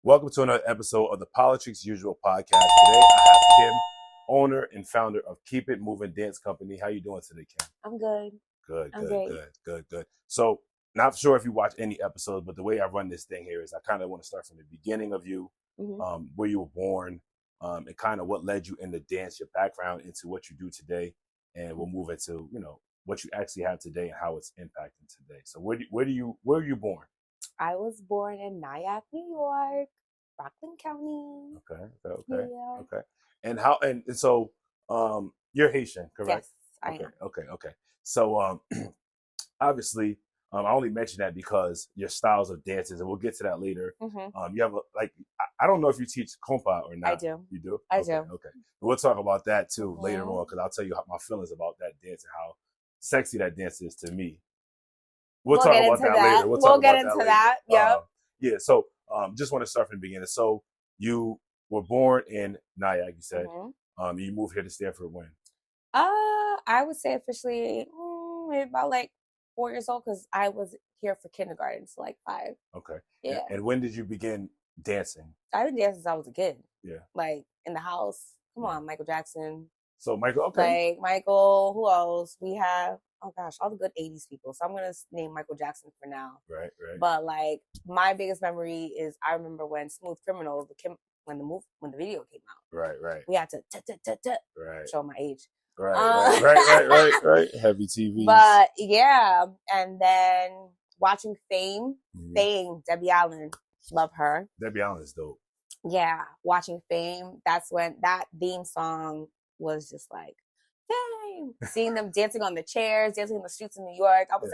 Welcome to another episode of the Politrickkks As Usual podcast. Today I have Kim, owner and founder of Keep It Moving Dance Company. How you doing today, Kim? I'm good. Good. So, not sure if you watch any episodes, but the way I run this thing here is I kind of want to start from the beginning of you, where you were born, and kind of what led you into dance, your background into what you do today, and we'll move into what you actually have today and how it's impacting today. So, where were you born? I was born in Nyack, New York, Rockland County. Okay. And so you're Haitian, correct? Yes, I am. Okay. So obviously, I only mention that because your styles of dances, and we'll get to that later. You have I don't know if you teach compa or not. I do. You do? I do. Okay. We'll talk about that too later on, because I'll tell you my feelings about that dance and how sexy that dance is to me. We'll talk about that later. We'll get into that. Yeah. So just want to start from the beginning. So you were born in Nyack, you said. You moved here to Stanford when? I would say officially maybe about 4 years old, because I was here for kindergarten, so 5. Okay. Yeah. And when did you begin dancing? I've been dancing since I was a kid. Yeah. In the house. Come on, Michael Jackson. So Michael, okay. Michael, who else? We have, oh gosh, all the good 80s people. So I'm going to name Michael Jackson for now. Right. But my biggest memory is I remember when Smooth Criminal, when the video came out. Right. We had to show my age. Right. Heavy TV. But yeah, and then watching Fame, Debbie Allen, love her. Debbie Allen is dope. Yeah, watching Fame, that's when that theme song was just Fame. Seeing them dancing on the chairs, dancing in the streets of New York, I was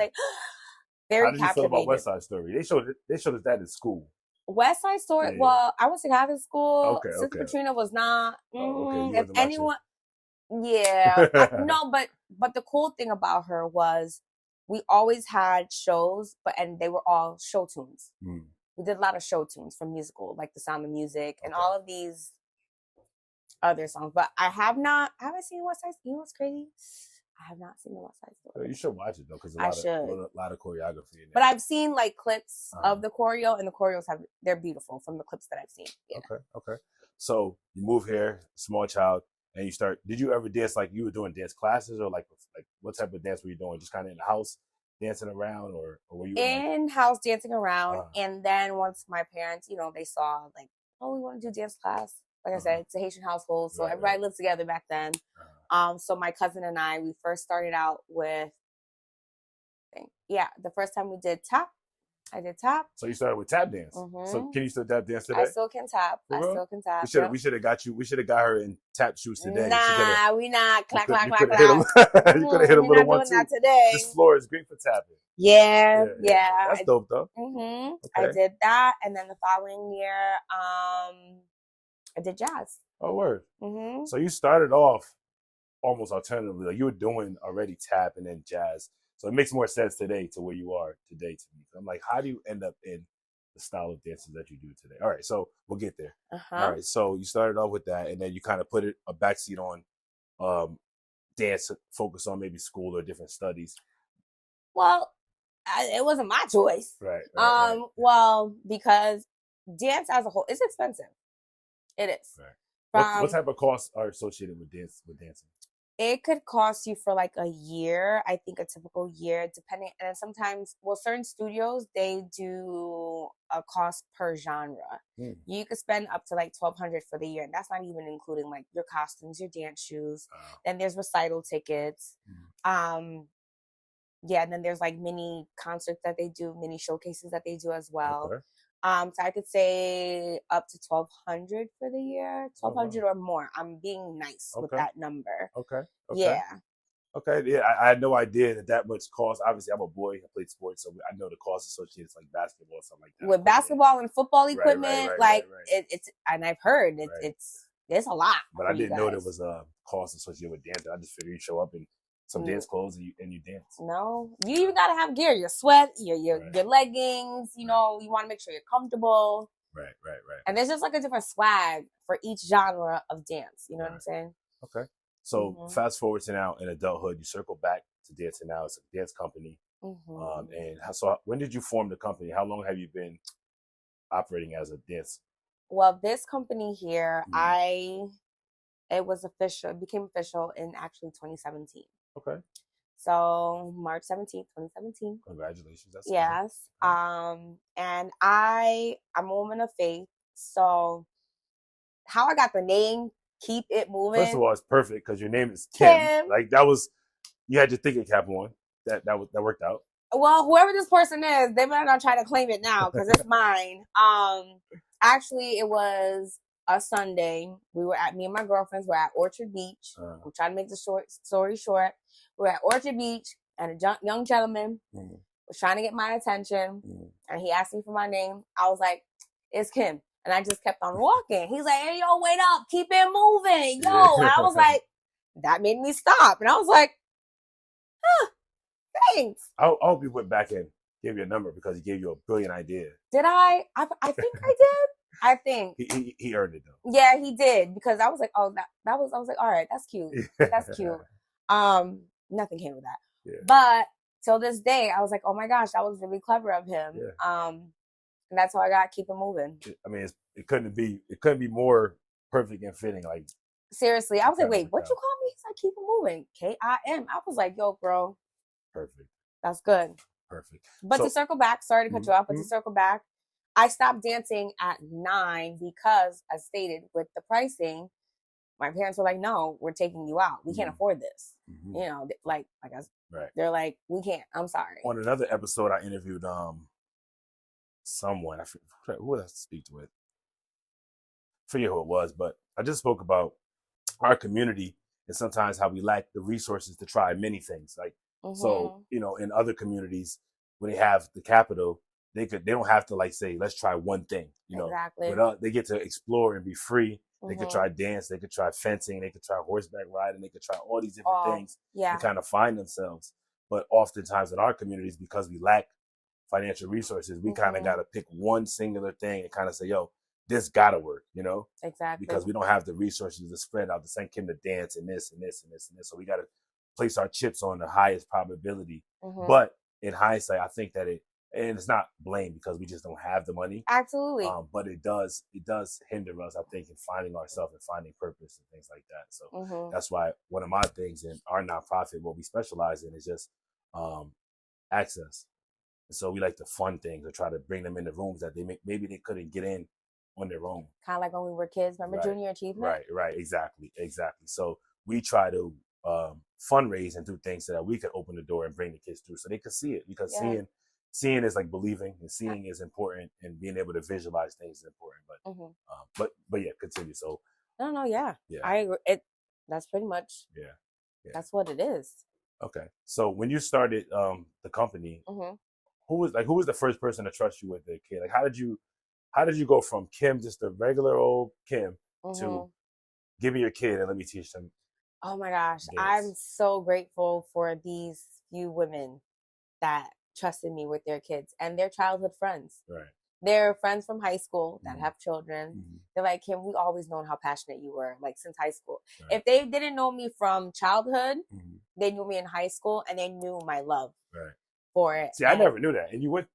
very captivated. How did you feel about West Side Story? They showed us that in school. West Side Story. Yeah. Well, I went to Catholic school. Okay. Sister Katrina was not. If anyone, no, but the cool thing about her was we always had shows, and they were all show tunes. We did a lot of show tunes from musical, like The Sound of Music and all of these other songs. But I haven't seen West Side. You know what's crazy? I have not seen the West Side Story. You should watch it though, because a lot of choreography in there. But I've seen clips of the choreo, and the choreos they're beautiful from the clips that I've seen. Yeah. Okay. So you move here, small child, and you start. Did you ever dance you were doing dance classes, or what type of dance were you doing? Just kind of in the house dancing around, or were you in house dancing around? And then once my parents, they saw oh, we want to do dance class. Like I said, it's a Haitian household, so everybody lived together back then. So my cousin and I, we first started out with, the first time we did tap. I did tap. So you started with tap dance. So can you still tap dance today? I still can tap. We should have got her in tap shoes today. Nah, we not. Clack. You could have hit a little one too. Today. This floor is great for tapping. Yeah. That's dope though. Okay. I did that, and then the following year, I did jazz. Oh, word. So you started off almost alternatively. You were doing already tap and then jazz. So it makes more sense today to where you are today to me. I'm how do you end up in the style of dances that you do today? All right, so we'll get there. All right, so you started off with that, and then you kind of put a backseat on dance, focus on maybe school or different studies. Well, it wasn't my choice. Right. Well, because dance as a whole, it's expensive. It is. Right. What type of costs are associated with dancing? It could cost you for a year. I think a typical year, depending. And then sometimes, certain studios, they do a cost per genre. You could spend up to $1,200 for the year, and that's not even including your costumes, your dance shoes. Then there's recital tickets. And then there's mini concerts that they do, mini showcases that they do as well. Okay. So I could say up to $1,200 for the year, $1,200 or more. I'm being nice with that number. Okay. Yeah. Okay. Yeah, I had no idea that much cost. Obviously, I'm a boy. I played sports, so I know the cost associated with basketball and something like that. With basketball and football equipment, right. It's, and I've heard it's a lot. But I didn't know there was a cost associated with dance. I just figured you show up in some dance clothes and you dance. No, you even gotta have gear. Your sweat, your leggings. You want to make sure you're comfortable. Right. And there's just a different swag for each genre of dance. You know what I'm saying? Okay. So fast forward to now in adulthood, you circle back to dancing now. It's a dance company. And so when did you form the company? How long have you been operating as a dance Well, this company here, it became official in actually 2017. Okay. So March 17th, 2017. Congratulations. That's yes. Good. And I'm a woman of faith. So how I got the name, Keep It Moving. First of all, it's perfect because your name is Kim. Like that was, you had your thinking cap on. That worked out. Well, whoever this person is, they better not try to claim it now because it's mine. Actually, it was a Sunday. Me and my girlfriends were at Orchard Beach. I'm trying to make the story short. We were at Orchard Beach, and a young gentleman was trying to get my attention, and he asked me for my name. I was like, "It's Kim," and I just kept on walking. He's like, "Hey, yo, wait up, keep it moving, yo." And I was like, that made me stop, and I was like, "Huh, thanks." I hope you went back and gave you a number because he gave you a brilliant idea. Did I? I think I did. I think he earned it though. Yeah, he did, because I was like, oh, that was. I was like, all right, that's cute. That's cute. Nothing came with that. Yeah. But till this day, I was like, oh my gosh, that was really clever of him. Yeah. And that's how I got Keep It Moving. I mean, it couldn't be more perfect and fitting. Like seriously, I was like, wait, what you call me? He's like, Keep It Moving, KIM. I was like, yo, bro, perfect. That's good. Perfect. But to circle back, sorry to cut you off, but to circle back, I stopped dancing at 9 because, as stated, with the pricing, my parents were like, no, we're taking you out. We can't afford this. You know, like I was, they're like, we can't. I'm sorry. On another episode, I interviewed someone. I forget who did I speak with. I forget who it was, but I just spoke about our community and sometimes how we lack the resources to try many things. Like, so, you know, in other communities, when they have the capital, they don't have to like say, let's try one thing, you know. Exactly. But they get to explore and be free. They could try dance, they could try fencing, they could try horseback riding, they could try all these different things and kind of find themselves. But oftentimes in our communities, because we lack financial resources, we kind of got to pick one singular thing and kind of say, yo, this gotta work, you know? Exactly. Because we don't have the resources to spread out the same kind of dance and this and this and this and this. So we got to place our chips on the highest probability. But in hindsight, I think that and it's not blame because we just don't have the money. Absolutely. But it does hinder us, I think, in finding ourselves and finding purpose and things like that. So that's why one of my things in our nonprofit, what we specialize in is just access. And so we like to fund things or try to bring them into rooms that maybe they couldn't get in on their own. Kind of like when we were kids, remember Junior Achievement? Right, exactly. So we try to fundraise and do things so that we could open the door and bring the kids through so they could see it, because seeing is like believing, and seeing is important, and being able to visualize things is important. But yeah, continue. So I agree. That's pretty much that's what it is. Okay, so when you started the company, who was the first person to trust you with the kid? Like, how did you go from Kim, just a regular old Kim, to give me your kid and let me teach them? Oh my gosh, dance? I'm so grateful for these few women that trusted me with their kids and their childhood friends. Right. They're friends from high school that have children. They're like, Kim, we always known how passionate you were, like since high school. Right. If they didn't know me from childhood, they knew me in high school, and they knew my love for it. See, I never knew that. And you went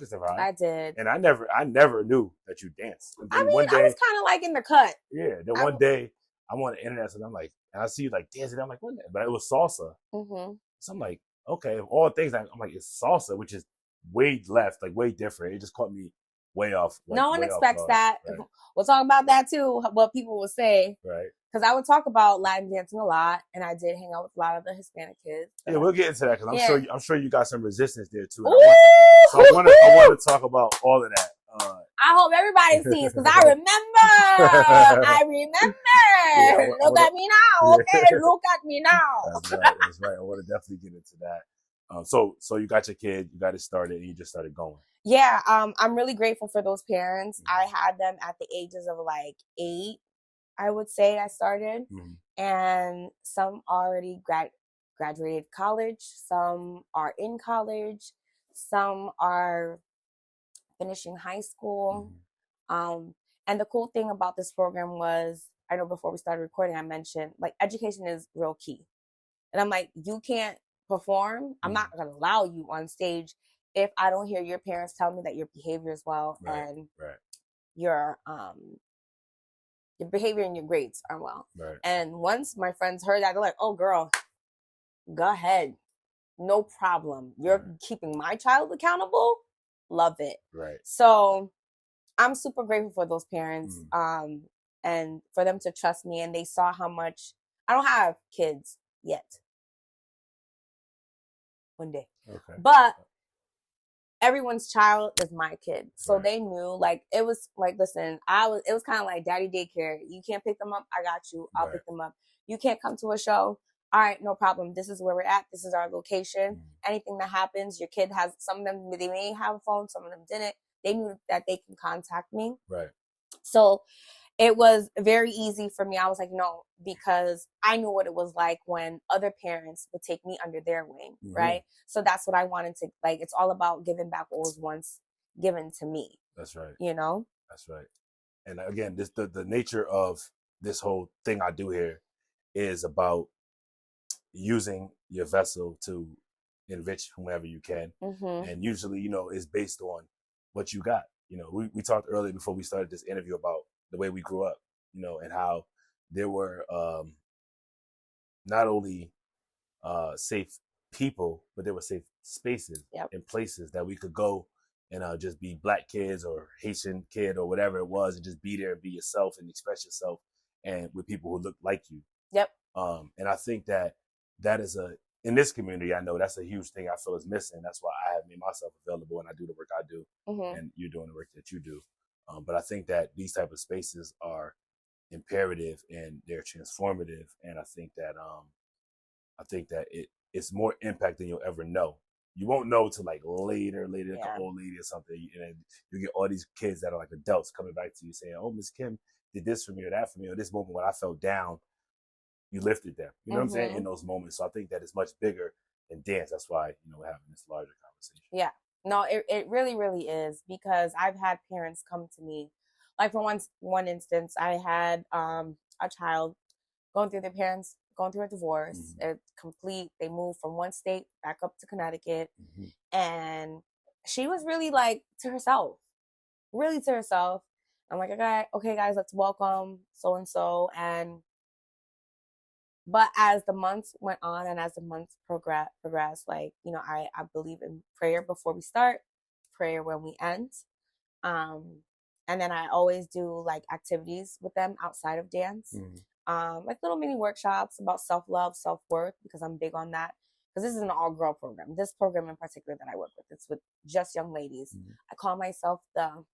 to Savannah. I did. And I never knew that you danced. I mean, I was kind of like in the cut. Yeah. Then one day I'm on the internet, and I'm like, and I see you like dancing. I'm like, what? But it was salsa. So I'm like, okay, of all things, I'm like, it's salsa, which is way left, like way different. It just caught me way off. Like, no one expects that. Right. We'll talk about that too, what people will say. Right. Because I would talk about Latin dancing a lot, and I did hang out with a lot of the Hispanic kids. Yeah, we'll get into that because I'm sure you got some resistance there too. So I want to talk about all of that. I hope everybody sees, because I remember. Yeah, look at me now, okay? Look at me now. That's right. I want to definitely get into that. So you got your kid, you got it started, and you just started going. Yeah, I'm really grateful for those parents. I had them at the ages of like 8, I would say I started. And some already graduated college, some are in college, some are finishing high school. And the cool thing about this program was, I know before we started recording, I mentioned like education is real key. And I'm like, you can't perform. I'm not going to allow you on stage if I don't hear your parents tell me that your behavior is well and your behavior and your grades are well. Right. And once my friends heard that, they're like, oh girl, go ahead, no problem, you're keeping my child accountable, love it. Right. So I'm super grateful for those parents, and for them to trust me, and they saw how much I don't have kids yet. One day. Okay. But everyone's child is my kid. So they knew, like, it was like, listen, it was kind of like daddy daycare. You can't pick them up, I got you. I'll pick them up. You can't come to a show. All right, no problem. This is where we're at. This is our location. Anything that happens, your kid has, some of them, they may have a phone, some of them didn't. They knew that they can contact me. Right. So it was very easy for me. I was like, no, because I knew what it was like when other parents would take me under their wing, right? So that's what I wanted to, like, it's all about giving back what was once given to me. That's right. You know? That's right. And again, this the nature of this whole thing I do here is about using your vessel to enrich whomever you can. And usually, you know, it's based on what you got. You know, we talked earlier before we started this interview about the way we grew up, you know, and how there were not only safe people, but there were safe spaces and places that we could go and just be Black kids or Haitian kid or whatever it was, and just be there and be yourself and express yourself, and with people who look like you. And I think that is in this community, I know that's a huge thing I feel is missing. That's why I have made myself available and I do the work I do, and you're doing the work that you do. But I think that these type of spaces are imperative and they're transformative. And I think that it's more impact than you'll ever know. You won't know till like later, like an old lady or something. And you get all these kids that are like adults coming back to you saying, oh, Miss Kim did this for me or that for me, or this moment when I felt down, you lifted them. You know what I'm saying? In those moments. So I think that it's much bigger than dance. That's why, you know, we're having this larger conversation. Yeah. No, it really, really is, because I've had parents come to me. Like, for one instance, I had a child going through a divorce. They moved from one state back up to Connecticut. And she was really like to herself. I'm like, okay guys, let's welcome so-and-so. But as the months went on and as the months progressed, like, you know, I believe in prayer before we start, prayer when we end. And then I always do like activities with them outside of dance, like little mini workshops about self-love, self-worth, because I'm big on that. Because this is an all-girl program. This program in particular that I work with, it's with just young ladies. I call myself the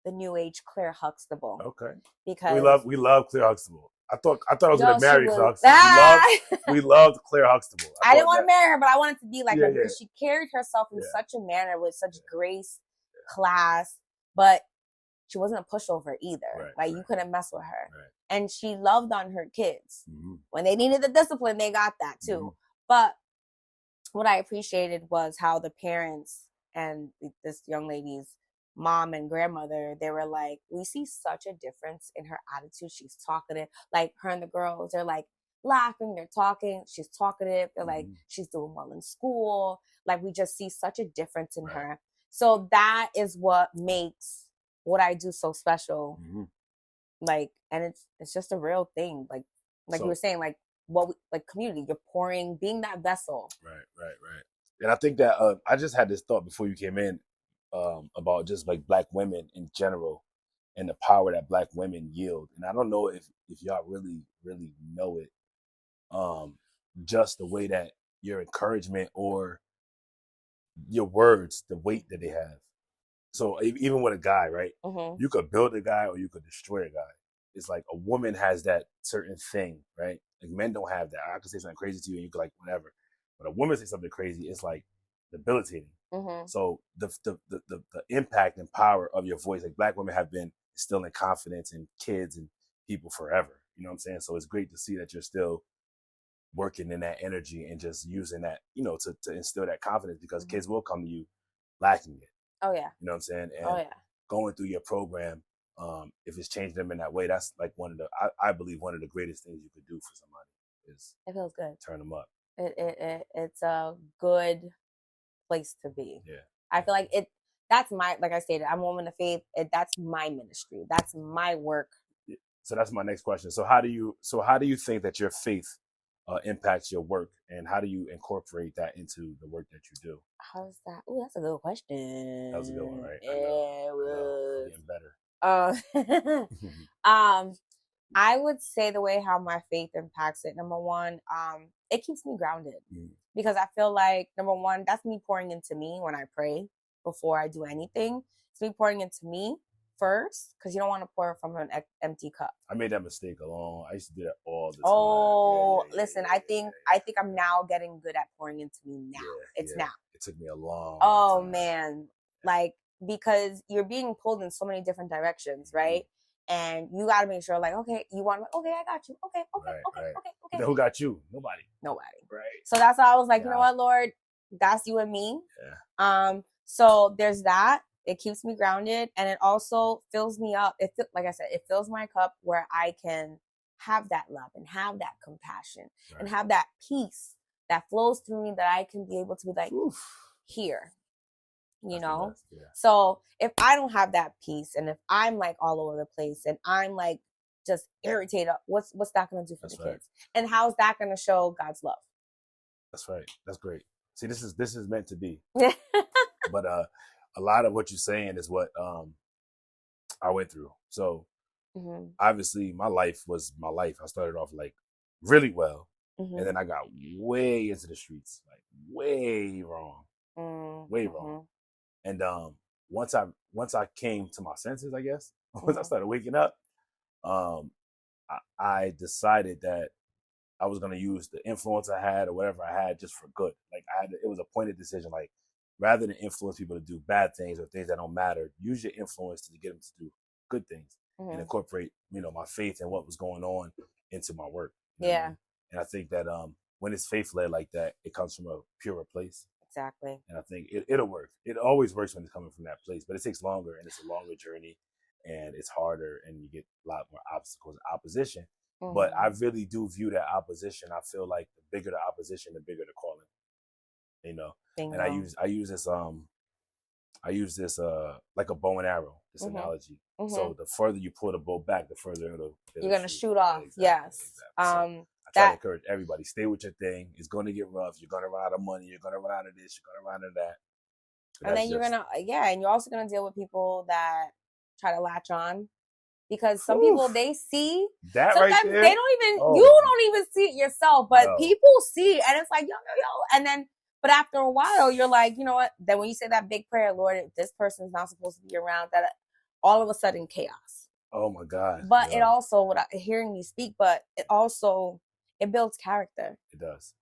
new age Claire Huxtable. Okay. Because we love Claire Huxtable. I thought I was going to marry Claire Huxtable. We loved Claire Huxtable. I didn't want to marry her, but I wanted to be like her, because she carried herself in such a manner with such grace, class, but she wasn't a pushover either. You couldn't mess with her. And she loved on her kids. When they needed the discipline, they got that too. But what I appreciated was how the parents and this young lady's mom and grandmother, they were like, we see such a difference in her attitude. She's talkative. Like, her and the girls, they're like laughing, they're talking. She's talkative. They're like, she's doing well in school. Like, we just see such a difference in her. So that is what makes what I do so special. Like, and it's just a real thing. Like so, you were saying, like, community, you're pouring, being that vessel. Right. And I think that I just had this thought before you came in, about just like Black women in general and the power that Black women yield. And I don't know if y'all really, really know it. Just the way that your encouragement or your words, the weight that they have. So even with a guy, right? You could build a guy or you could destroy a guy. It's like a woman has that certain thing, right? Like, men don't have that. I could say something crazy to you and you could like whatever. But a woman say something crazy, it's like debilitating. So the impact and power of your voice, like, Black women have been instilling confidence in kids and people forever. You know what I'm saying? So it's great to see that you're still working in that energy and just using that, you know, to instill that confidence, because kids will come to you lacking it. Oh yeah. You know what I'm saying? And going through your program, if it's changing them in that way, that's like I believe one of the greatest things you could do for somebody is it feels good. Turn them up. It's a good place to be. Yeah. I feel like that's my, like I stated, I'm a woman of faith. That's my ministry. That's my work. So that's my next question. So how do you think that your faith impacts your work, and how do you incorporate that into the work that you do? How's that? Oh, that's a good question. That was a good one, right? Yeah, I'm getting better. I would say the way how my faith impacts it. Number one, it keeps me grounded because I feel like, number one, that's me pouring into me when I pray before I do anything. It's me pouring into me first, because you don't want to pour from an empty cup. I made that mistake alone. I used to do that all the time. Oh, listen, I think I'm now getting good at pouring into me now. Now. It took me a long time. Man, like, because you're being pulled in so many different directions, right? And you got to make sure, like, okay, you want, okay, I got you. Okay. Then who got you? Nobody. Right. So that's why I was like, you know what, Lord, that's you and me. Yeah. So there's that. It keeps me grounded, and it also fills me up. Like I said, it fills my cup where I can have that love and have that compassion and have that peace that flows through me, that I can be able to be like, here, you know? Yeah. So if I don't have that peace, and if I'm like all over the place, and I'm like just irritated, what's that going to do for the kids? And how's that going to show God's love? That's right. That's great. See, this is meant to be. But a lot of what you're saying is what I went through. So obviously my life was my life. I started off like really well, and then I got way into the streets, like way wrong. And once I came to my senses, I guess, once I started waking up, I decided that I was going to use the influence I had or whatever I had just for good. Like it was a pointed decision. Like, rather than influence people to do bad things or things that don't matter, use your influence to get them to do good things and incorporate, my faith and what was going on into my work. Yeah. And I think that when it's faith led like that, it comes from a purer place. Exactly. And I think it'll work. It always works when it's coming from that place, but it takes longer, and it's a longer journey, and it's harder, and you get a lot more obstacles and opposition. But I really do view that opposition. I feel like the bigger the opposition, the bigger the calling. And I use this like a bow and arrow, this analogy. So the further you pull the bow back, the further you're gonna shoot off. Exactly. Yes. So I try to encourage everybody, stay with your thing. It's gonna get rough. You're gonna run out of money. You're gonna run out of this. You're gonna run out of that. And then and you're also gonna deal with people that try to latch on. Because some people, they see that sometimes right there. They don't even you don't even see it yourself, but people see it, and it's like yo, and then but after a while you're like, you know what? Then when you say that big prayer, Lord, if this person's not supposed to be around, that all of a sudden chaos. Oh my God. But it also, hearing you speak, but it builds character. It does.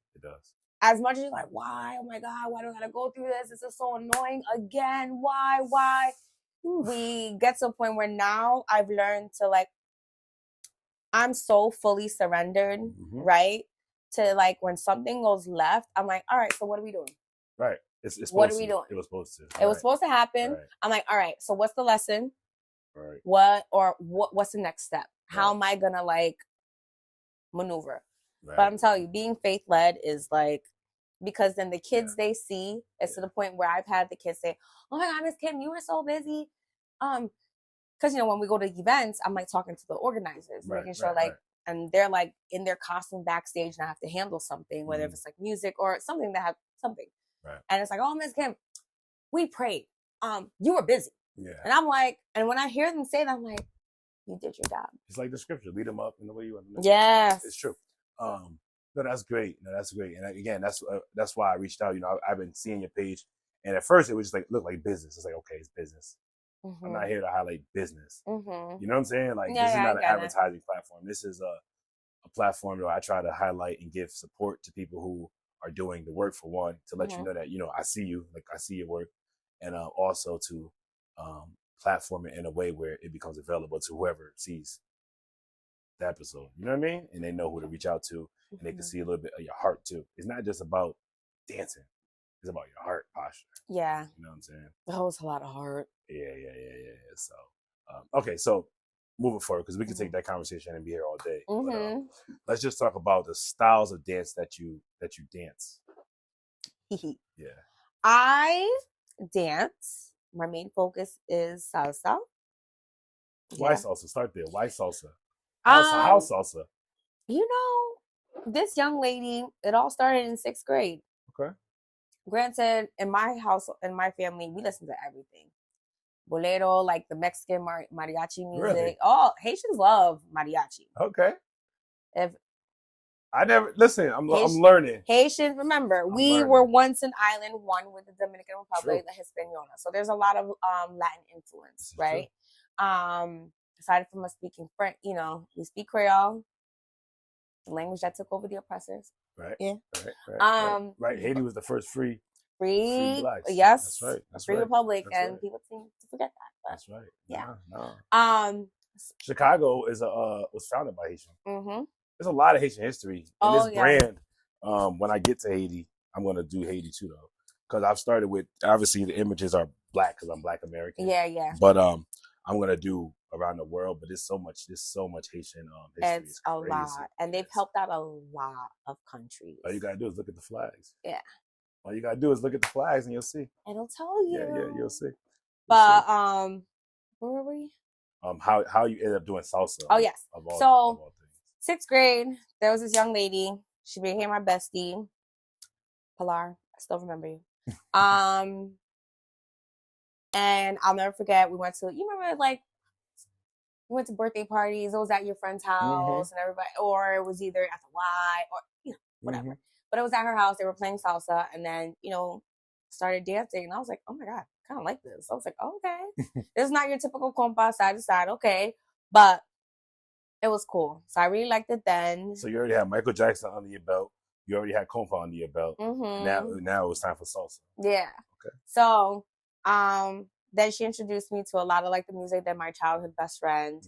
As much as you're like, why? Oh my God, why do I gotta go through this? This is so annoying again. Why? We get to a point where now I've learned to I'm so fully surrendered, right? To when something goes left, I'm like, all right, so what are we doing? Right. It's what are we doing? It was supposed to. It was supposed to happen. Right. I'm like, all right, so what's the lesson? Right. What's the next step? How am I gonna maneuver? Right. But I'm telling you, being faith led is because then the kids they see, it's to the point where I've had the kids say, oh my God, Miss Kim, you were so busy. Because when we go to events, I'm talking to the organizers, making sure and they're in their costume backstage, and I have to handle something, whether if it's music or something that have something. Right. And it's oh, Miss Kim, we prayed. You were busy. Yeah. And I'm and when I hear them say that, I'm like, you did your job. It's like the scripture, lead them up in the way you want them. Yes. It's true. No, that's great. And again, that's why I reached out. I've been seeing your page, and at first it was just look like business. It's okay, it's business. I'm not here to highlight business. You know what I'm saying? This is not an advertising platform. This is a platform where I try to highlight and give support to people who are doing the work, for one, to let you know that, I see you, I see your work, and also to platform it in a way where it becomes available to whoever sees the episode. You know what I mean? And they know who to reach out to, and they can see a little bit of your heart too. It's not just about dancing. It's about your heart posture. Yeah. You know what I'm saying? That was a lot of heart. Yeah. So, okay. So moving forward, because we can take that conversation and be here all day. But, let's just talk about the styles of dance that you dance. Yeah. I dance my main focus is salsa. Why salsa? Start there. Why salsa? How salsa? You know, this young lady, it all started in 6th grade. Okay. Granted, in my house, in my family, we listen to everything. Bolero, like the Mexican mariachi music. Really? Oh, Haitians love mariachi. Okay. If I never listen. I'm learning. Haitians, remember, we were once an island, one with the Dominican Republic, the Hispaniola. So there's a lot of Latin influence, right? Aside from us speaking French, you know, we speak Creole, the language that took over the oppressors. Right. Yeah. Right. Haiti was the first free blacks. Yes. That's right. That's free right. republic, That's and right. people seem to forget that. But, that's right. Yeah. No. Chicago is was founded by Haitian. Mm-hmm. There's a lot of Haitian history in this brand. When I get to Haiti, I'm gonna do Haiti too, though, because I've started with, obviously the images are black because I'm Black American. Yeah. But I'm gonna do around the world. But there's so much Haitian history. It's a lot, and they've helped out a lot of countries. All you gotta do is look at the flags. Yeah. All you gotta do is look at the flags, and you'll see. It'll tell you. Yeah, you'll see. But where were we? How you ended up doing salsa? Oh yes. Of all things. 6th grade, there was this young lady. She became my bestie. Pilar, I still remember you. And I'll never forget. We went to, you remember, like, we went to birthday parties. It was at your friend's house, and everybody, or it was either at the Y, or you know, whatever. Mm-hmm. But it was at her house. They were playing salsa, and then, you know, started dancing, and I was like, oh my god, I kind of like this. I was like, okay, this is not your typical compa side to side, okay, but it was cool. So I really liked it then. So you already had Michael Jackson under your belt. You already had compa under your belt. Mm-hmm. Now it was time for salsa. Yeah. Okay. So then she introduced me to a lot of like the music that my childhood best friend.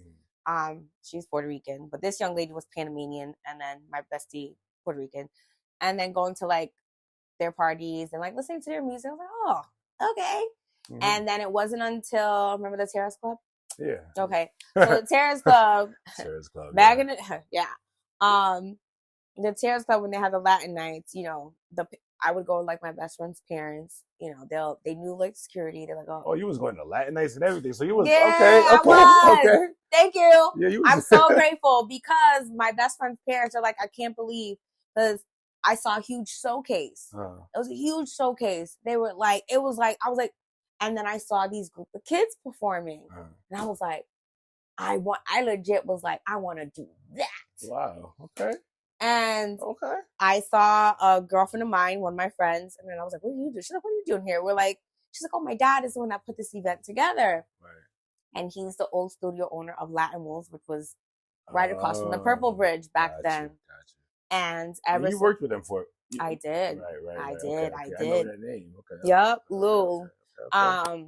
She's Puerto Rican, but this young lady was Panamanian, and then my bestie Puerto Rican, and then going to like their parties and like listening to their music. I was like, oh, okay. Mm-hmm. And then it wasn't until, remember the Terrace Club? Yeah. Okay. So the Terrace Club. Back in the the Terrace Club, when they had the Latin nights, you know, I would go with like my best friend's parents. You know, they knew like security. They're like, oh, you was going to Latin nights and everything. So you was okay. Thank you. Yeah, you was. I'm so grateful because my best friend's parents are like, I can't believe, because I saw a huge showcase. It was a huge showcase. They were like, I was like, and then I saw these group of kids performing, and I was like, I legit was like, I want to do that. Wow. Okay. And I saw a girlfriend of mine, one of my friends, and then I was like, what are you doing? She's like, what are you doing here? She's like, oh, my dad is the one that put this event together. Right. And he's the old studio owner of Latin Wolves, which was right across from the Purple Bridge back then. And you worked with him for I did. Right. I did. I know that name. Okay. Yep, Lou. Okay.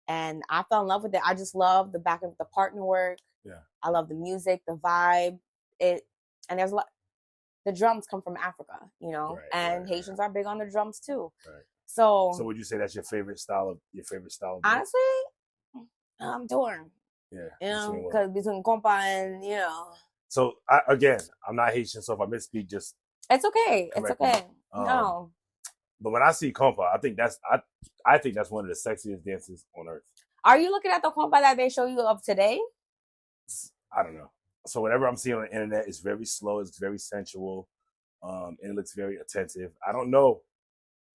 And I fell in love with it. I just love the back of the partner work. Yeah. I love the music, the vibe. And there's a lot. The drums come from Africa, you know, and Haitians are big on the drums too. Right. So would you say that's your favorite style of honestly, I'm torn. Yeah. You know, because between compa and, you know. So I'm not Haitian, so if I misspeak, just it's okay. It's okay. No. But when I see compa, I think that's one of the sexiest dances on earth. Are you looking at the compa that they show you of today? I don't know. So whatever I'm seeing on the internet is very slow, it's very sensual, and it looks very attentive. I don't know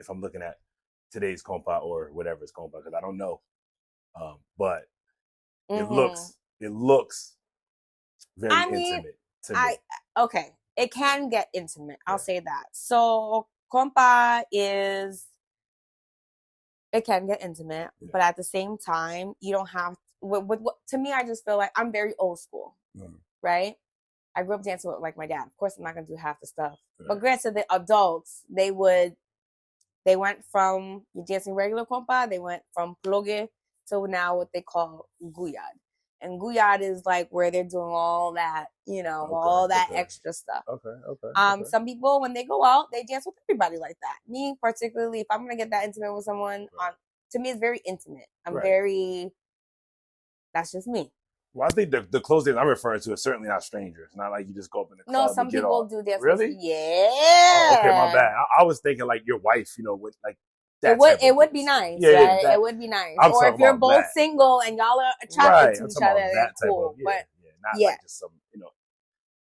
if I'm looking at today's compa or whatever it's compa, because I don't know. But it looks very intimate to me. Okay, it can get intimate. I'll say that. So compa it can get intimate, but at the same time, you don't have to me, I just feel like I'm very old school. Right? I grew up dancing with like my dad. Of course, I'm not going to do half the stuff. Right. But granted, the adults, they went from dancing regular compa, they went from plogue to now what they call guyad. And guyad is like where they're doing all that, you know, all that extra stuff. Okay. Some people, when they go out, they dance with everybody like that. Me, particularly, if I'm going to get that intimate with someone, to me, it's very intimate. That's just me. Well, I think the clothes that I'm referring to is certainly not strangers. Not like you just go up in the club. No, some people do this. Really? Yeah. Oh, okay, my bad. I was thinking like your wife, you know, with like it would be nice, right? It would be nice. Or if you're both single and y'all are attracted to each other, then cool. But not like just some,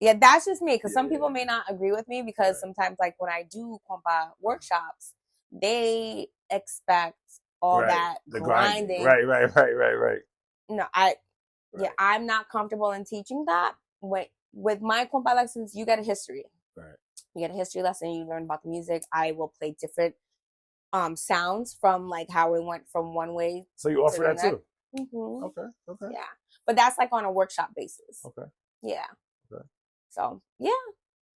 Yeah, that's just me, because some people may not agree with me, because sometimes, like, when I do compa workshops, they expect all that the grinding. Right. No, I'm not comfortable in teaching that. With my compa lessons, you get a history. Right. You get a history lesson, you learn about the music. I will play different sounds from, like, how it went from one way. So you offer that too? Mm-hmm. Okay. Yeah. But that's like on a workshop basis. Okay. Yeah. Okay. So yeah.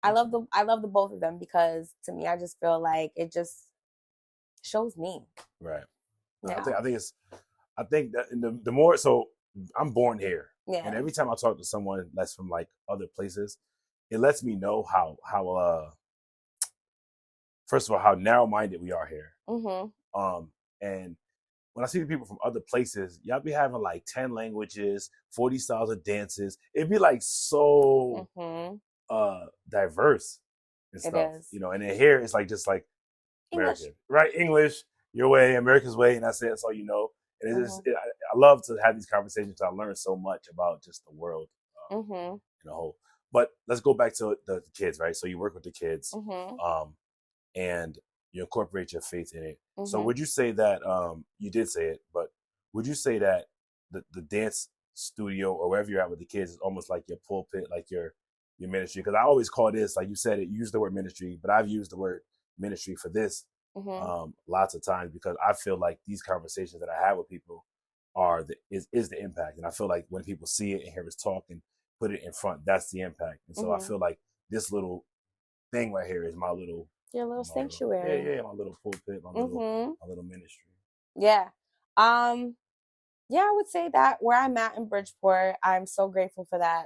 I love the both of them, because to me, I just feel like it just shows me. Right. Yeah. I think that the more, so I'm born here. Yeah. And every time I talk to someone that's from like other places, it lets me know how first of all, how narrow-minded we are here. Mm-hmm. And when I see the people from other places, y'all be having like 10 languages, 40 styles of dances. It'd be like so diverse and stuff. It is. And then here it's like just like English. American, right? English, your way, America's way, and that's it. That's all you know. And it's just, I love to have these conversations. I learn so much about just the world in a whole. But let's go back to the kids, right? So you work with the kids, and you incorporate your faith in it. So would you say that, you did say it, but would you say that the dance studio or wherever you're at with the kids is almost like your pulpit, like your ministry? Because I always call this, like you said it, you used the word ministry, but I've used the word ministry for this lots of times, because I feel like these conversations that I have with people is the impact. And I feel like when people see it and hear us talk and put it in front, that's the impact. And so I feel like this little thing right here is my little, your little sanctuary. My little pulpit, my little ministry. Yeah. Yeah, I would say that where I'm at in Bridgeport, I'm so grateful for that.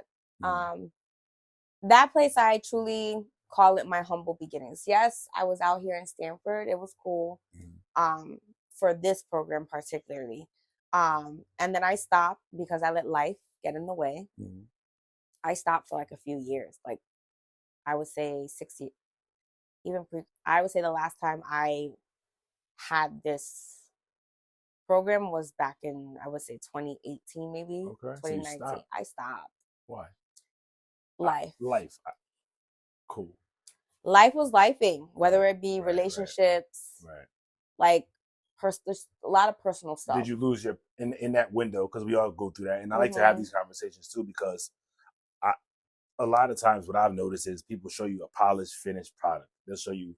That place, I truly call it my humble beginnings. Yes, I was out here in Stanford. It was cool for this program particularly. And then I stopped because I let life get in the way. I stopped for like a few years, like I would say 60. I would say the last time I had this program was back in, I would say 2018, maybe 2019. So I stopped. Why? Life. Cool. Life was lifing, whether it be relationships, like there's a lot of personal stuff. Did you lose your in that window? Because we all go through that, and I like to have these conversations too, because a lot of times what I've noticed is people show you a polished, finished product. They'll show you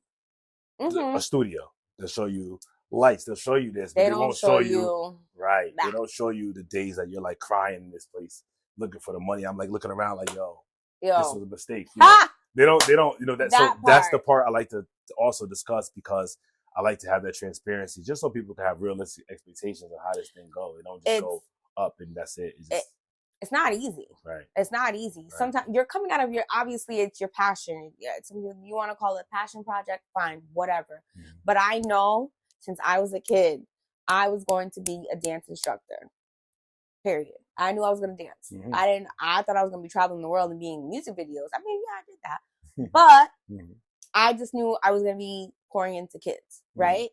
a studio. They'll show you lights. They'll show you this, but they won't show you that. They don't show you the days that you're like crying in this place looking for the money. I'm like looking around like, yo. This was a mistake. They don't, that's the part I like to also discuss, because I like to have that transparency just so people can have realistic expectations of how this thing goes. It don't just go up and that's it. It's not easy. Right. It's not easy. Right. Sometimes you're coming out of obviously it's your passion. Yeah, you want to call it a passion project, fine, whatever. But I know since I was a kid, I was going to be a dance instructor. Period. I knew I was going to dance. I thought I was going to be traveling the world and being in music videos. I mean, yeah, I did that. But I just knew I was going to be pouring into kids, right?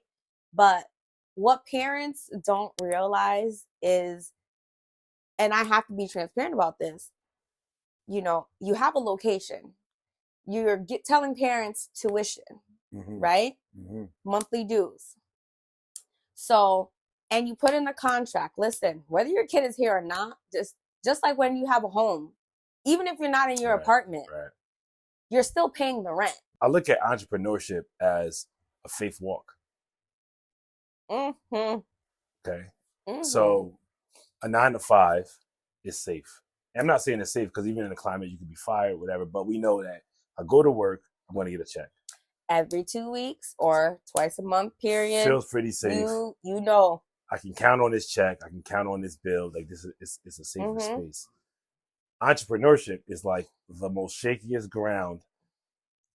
But what parents don't realize is, and I have to be transparent about this, you have a location. You're telling parents tuition, right? Monthly dues. So, and you put in a contract. Listen, whether your kid is here or not, just like when you have a home, even if you're not in your apartment, you're still paying the rent. I look at entrepreneurship as a faith walk. Okay. So a 9 to 5 is safe. And I'm not saying it's safe because even in the climate, you can be fired, whatever. But we know that I go to work, I'm going to get a check. Every 2 weeks or twice a month period. Feels pretty safe. You know. I can count on this check. I can count on this bill. Like this is it's a safer space. Entrepreneurship is like the most shakiest ground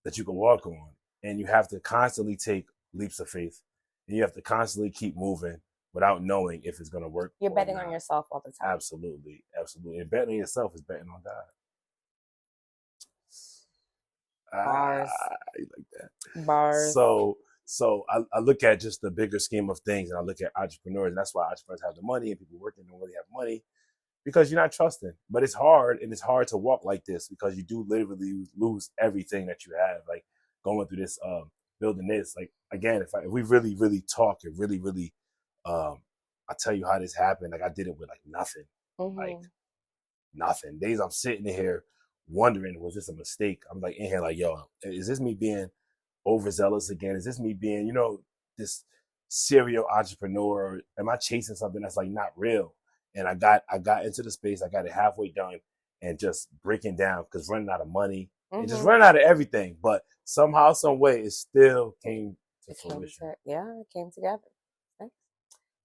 that you can walk on. And you have to constantly take leaps of faith. And you have to constantly keep moving without knowing if it's going to work. You're betting on yourself all the time. Absolutely. Absolutely. And betting on yourself is betting on God. Bars. You like that. Bars. So So I look at just the bigger scheme of things, and I look at entrepreneurs, and that's why entrepreneurs have the money and people working don't really have money, because you're not trusting. But it's hard, and it's hard to walk like this because you do literally lose everything that you have. Like going through this, building this. Like again, if we really, really talk and really, really, I tell you how this happened. Like I did it with like nothing, like nothing. Days I'm sitting here wondering, was this a mistake? I'm like in here like, yo, is this me being overzealous again? Is this me being, this serial entrepreneur? Am I chasing something that's like not real? And I got into the space. I got it halfway done and just breaking down because running out of money and just running out of everything. But somehow, some way, it still came to fruition. It came together.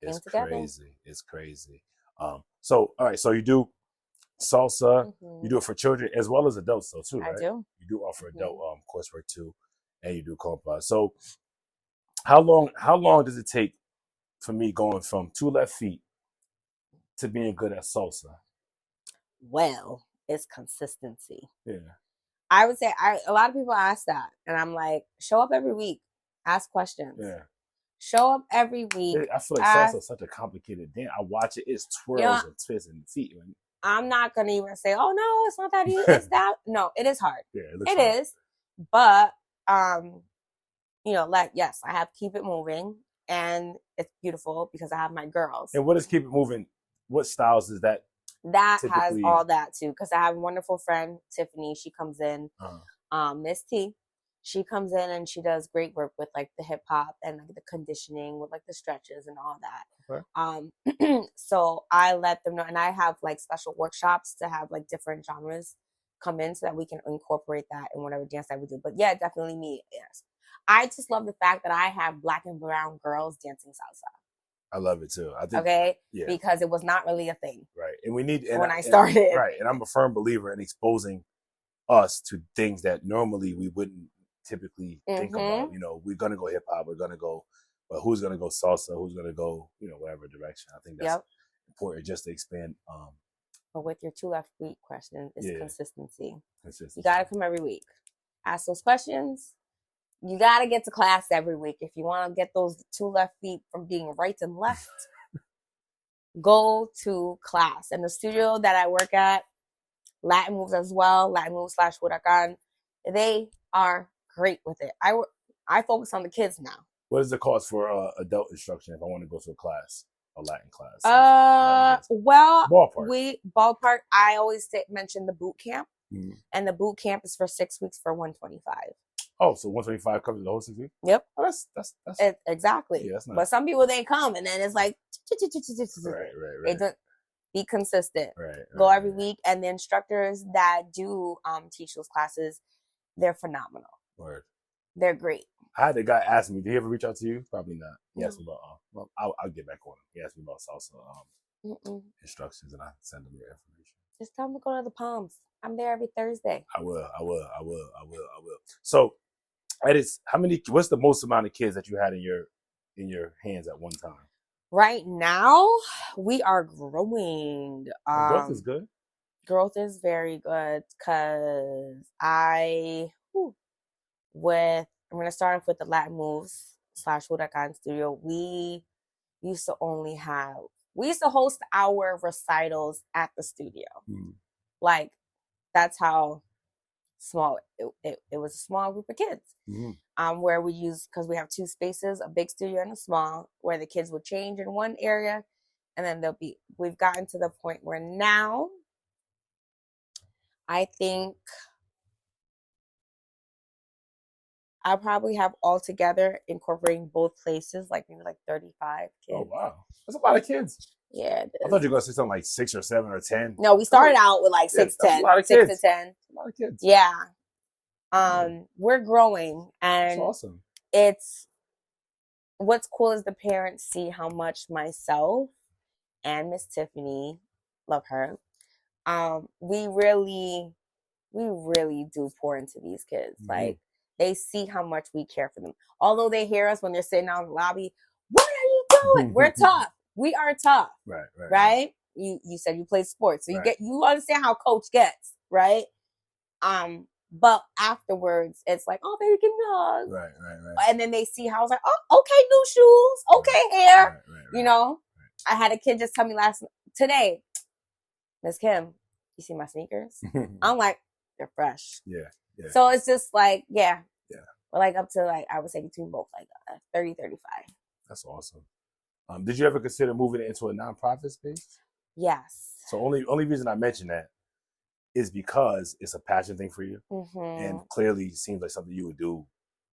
It's crazy. It's crazy. So all right. So you do salsa. You do it for children as well as adults, though, too, right? I do. You do offer adult coursework too, and you do compa. So how long does it take for me going from 2 left feet to being good at salsa? Well, it's consistency. Yeah. I would say a lot of people ask that, and I'm like, show up every week, ask questions. Yeah. Show up every week. I feel like salsa is such a complicated dance. I watch it; it's twirls and twists and feet. I'm not gonna even say, "Oh no, it's not that easy." It's that. No, it is hard. Yeah, it is. But yes, I have Keep It Moving, and it's beautiful because I have my girls. And what is Keep It Moving? What styles is that? That has all that too, because I have a wonderful friend, Tiffany. She comes in, Miss T. She comes in and she does great work with like the hip hop and like the conditioning with like the stretches and all that. Okay. So I let them know, and I have like special workshops to have like different genres come in so that we can incorporate that in whatever dance that we do. But yeah, definitely me. Yes. I just love the fact that I have Black and brown girls dancing salsa. I love it too. I think, because it was not really a thing. Right. And we need, when I started. Right. And I'm a firm believer in exposing us to things that normally we wouldn't typically think about. We're going to go hip hop, we're going to go, but who's going to go salsa? Who's going to go, whatever direction? I think that's important just to expand. But with your 2 left feet question, it's consistency. You got to come every week. Ask those questions. You got to get to class every week. If you want to get those 2 left feet from being right and left, go to class. And the studio that I work at, Latin Moves as well, Latin Moves / Huracan, they are great with it. I focus on the kids now. What is the cost for adult instruction if I want to go to a class, a Latin class? Ballpark. I always mention the boot camp, and the boot camp is for 6 weeks for $125. Oh, so $125 covers the whole 6 weeks? Yep. Oh, that's exactly. Yeah, that's nice. But some people, they come and then it's like right. Be consistent. Right. Go every week, and the instructors that do teach those classes, they're phenomenal. Word. They're great. I had a guy ask me, did he ever reach out to you? Probably not. He asked me about, I'll get back on him. He asked me about salsa instructions, and I send him your information. Just tell him to go to the Palms. I'm there every Thursday. I will. So, what's the most amount of kids that you had in your hands at one time? Right now, we are growing. Growth is good. Growth is very good because I'm going to start off with the Latin Moves / Huracan studio. We used to host our recitals at the studio. Like, that's how small it was. A small group of kids. Where we use, because we have 2 spaces, a big studio and a small, where the kids would change in one area, and then we've gotten to the point where now I think I probably have altogether, incorporating both places, like maybe like 35 kids. Oh wow, that's a lot of kids. Yeah, I thought you were gonna say something like 6 or 7 or 10. No, we started out with like 6 to 10. 6 to 10. A lot of kids. Yeah. We're growing, and that's awesome. What's cool is the parents see how much myself and Miss Tiffany, love her, we really do pour into these kids. Like, they see how much we care for them. Although they hear us when they're sitting out in the lobby, what are you doing? We're tough. We are tough. Right? You said you played sports, so you understand how coach gets, right? But afterwards, it's like, oh, baby, give me a hug. Right. And then they see how I was like, oh, okay, new shoes. Okay, hair. You know, I had a kid just tell me today, Miss Kim, you see my sneakers? I'm like, they're fresh. Yeah. So it's just like, yeah. But like up to like, I would say between both like 30, 35. That's awesome. Did you ever consider moving it into a nonprofit space? Yes. So only reason I mention that is because it's a passion thing for you, and clearly seems like something you would do,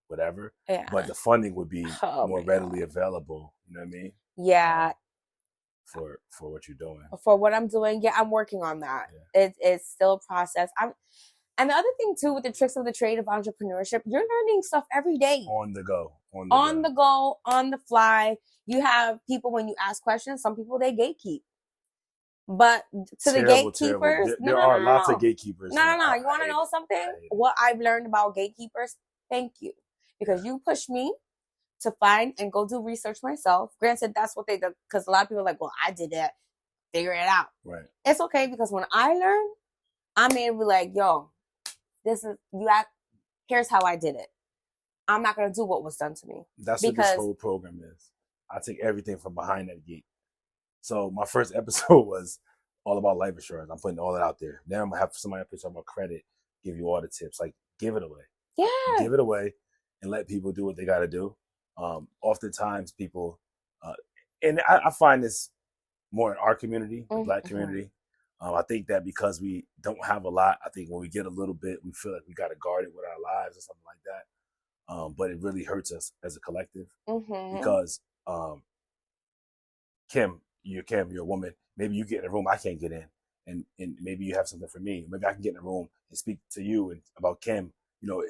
whatever. Yeah. But the funding would be more readily available. You know what I mean? Yeah. For what you're doing. For what I'm doing, yeah, I'm working on that. Yeah. It's still a process. And the other thing too, with the tricks of the trade of entrepreneurship, you're learning stuff every day. On the go, on the fly. You have people, when you ask questions, some people they gatekeep. But to the gatekeepers, there are lots of gatekeepers. No. You want to know something? What I've learned about gatekeepers, thank you. Because you pushed me to find and go do research myself. Granted, that's what they do. Because a lot of people are like, well, I did that. Figure it out. Right. It's okay, because when I learn, I'm able to be like, yo, here's how I did it. I'm not going to do what was done to me. That's what this whole program is. I take everything from behind that gate. So my first episode was all about life insurance. I'm putting all that out there. Then I'm going to have somebody put some about credit, give you all the tips. Like, give it away. Yeah. Give it away and let people do what they got to do. Oftentimes people, and I find this more in our community, the Black community. I think that because we don't have a lot, I think when we get a little bit, we feel like we got to guard it with our lives or something like that. But it really hurts us as a collective because Kim, you're a woman. Maybe you get in a room I can't get in, and maybe you have something for me. Maybe I can get in a room and speak to you and about Kim. You know,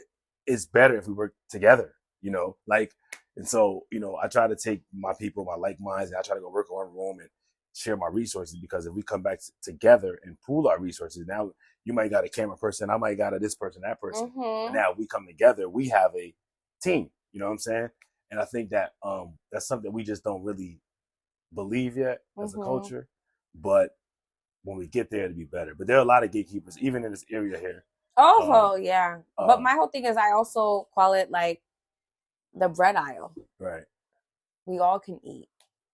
it's better if we work together. You know, like, and so I try to take my people, my like minds, and I try to go work in one room and share my resources, because if we come back together and pool our resources, now you might got a camera person, I might got a this person, that person. And now we come together, we have a team. You know what I'm saying? And I think that that's something we just don't really believe yet as a culture, but when we get there, it'll be better. But there are a lot of gatekeepers, even in this area here. Yeah. But my whole thing is, I also call it like the bread aisle. Right. We all can eat.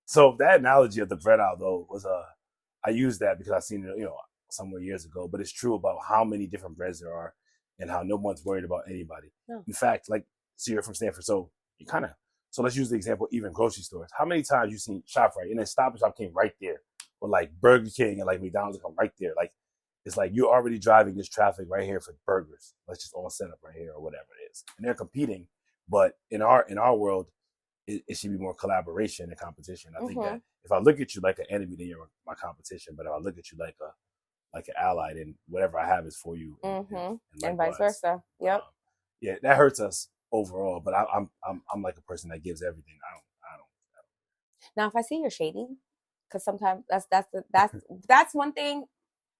So that analogy of the bread aisle, though, was I used that because I seen it, somewhere years ago. But it's true about how many different breads there are, and how no one's worried about anybody. No. In fact, like, so you're from Stanford, so you kind of. So let's use the example, even grocery stores. How many times you seen ShopRite and then Stop and Shop came right there, or like Burger King and like McDonald's come right there? Like, it's like you're already driving this traffic right here for burgers. Let's just all set up right here or whatever it is, and they're competing. But in our world, it should be more collaboration and competition. I think that if I look at you like an enemy, then you're my competition. But if I look at you like an ally, then whatever I have is for you, and vice versa. Yep. Yeah, that hurts us overall. But I'm like a person that gives everything. I don't. Now, if I see you're shady, because sometimes that's one thing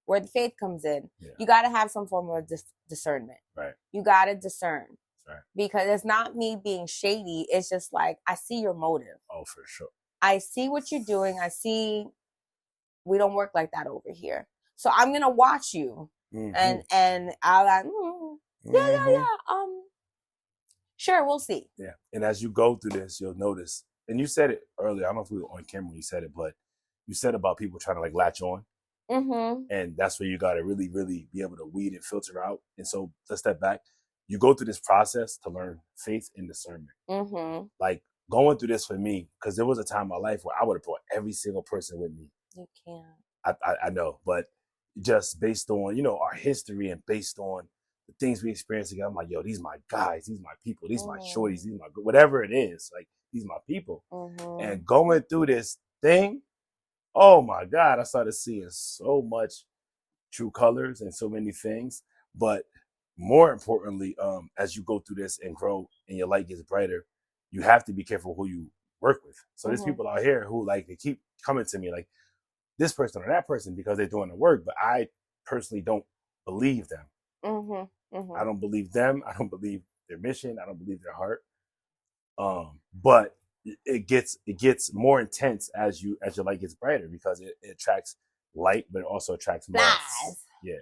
where the faith comes in. Yeah. You got to have some form of discernment. Right. You got to discern. Right. Because it's not me being shady. It's just like, I see your motive. Oh, for sure. I see what you're doing. I see we don't work like that over here. So I'm going to watch you. And I'll like, yeah. Sure, we'll see. Yeah. And as you go through this, you'll notice, and you said it earlier, I don't know if we were on camera when you said it, but you said about people trying to like latch on. And that's where you got to really, really be able to weed and filter out. And so let's step back. You go through this process to learn faith and discernment. Like going through this for me, because there was a time in my life where I would have brought every single person with me. You can't. I know, but just based on, our history and based on the things we experienced together, I'm like, yo, these my guys, these my people, these my shorties, these my, whatever it is, like, these my people. And going through this thing, oh my God, I started seeing so much true colors and so many things. But more importantly, as you go through this and grow and your light gets brighter, you have to be careful who you work with. So there's people out here who like, they keep coming to me like this person or that person because they're doing the work, but I personally don't believe them. I don't believe them. I don't believe their mission. I don't believe their heart. But it gets more intense as your light gets brighter, because it attracts light, but it also attracts moths. Yeah.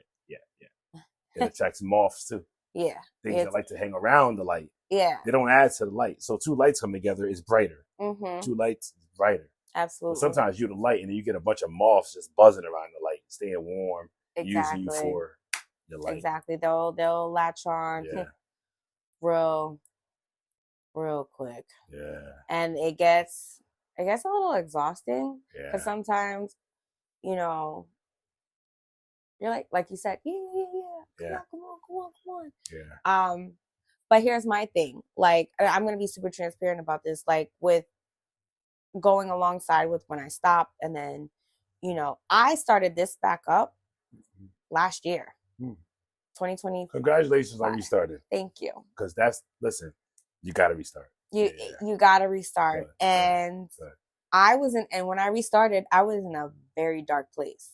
It attracts moths too. Yeah. Things that like to hang around the light. Yeah. They don't add to the light. So two lights come together, it's brighter. Mm-hmm. Two lights is brighter. Absolutely. But sometimes you're the light and then you get a bunch of moths just buzzing around the light, staying warm, using you for your light. Exactly. They'll latch on real quick. Yeah. And it gets a little exhausting. Yeah. Because sometimes, you know, you're like you said, yeah. Come on. Yeah. But here's my thing. Like, I'm gonna be super transparent about this. Like, with going alongside with when I stopped, and then, you know, I started this back up last year, 2020. Congratulations on restarting. Thank you. Because listen, you got to restart. You got to restart. And when I restarted, I was in a very dark place.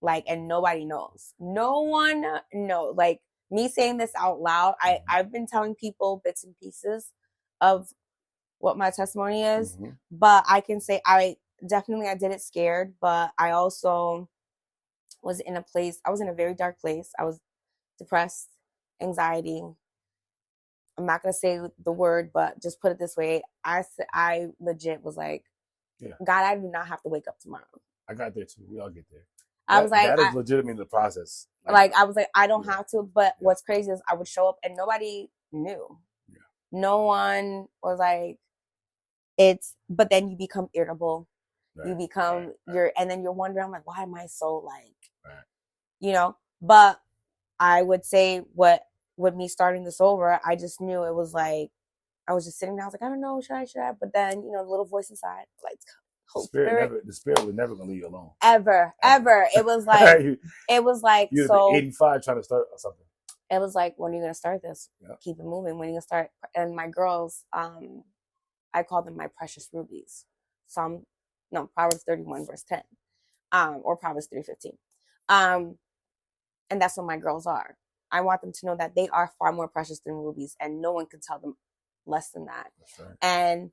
Like, and nobody knows. No one knows. Like, me saying this out loud, I've been telling people bits and pieces of what my testimony is, but I can say I did it scared, but I also was in a very dark place. I was depressed, anxiety. I'm not going to say the word, but just put it this way. I legit was like, God, I do not have to wake up tomorrow. I got there too. We all get there. I was like, that is legitimately the process. Like I was like, I don't have to. But what's crazy is I would show up and nobody knew. Yeah. No one was like, but then you become irritable. Right. You become and then you're wondering, like, why am I so like, you know? But I would say with me starting this over, I just knew it was like, I was just sitting there. I was like, I don't know, should I? But then, you know, the little voice inside, like, the spirit was never gonna leave you alone. Ever. It was like, you'd so 85 trying to start or something. It was like, when are you gonna start this? Yep. Keep it moving. When are you gonna start? And my girls, I call them my precious rubies. Proverbs 31 verse 10, or Proverbs 3:15. And that's what my girls are. I want them to know that they are far more precious than rubies, and no one can tell them less than that. That's right. And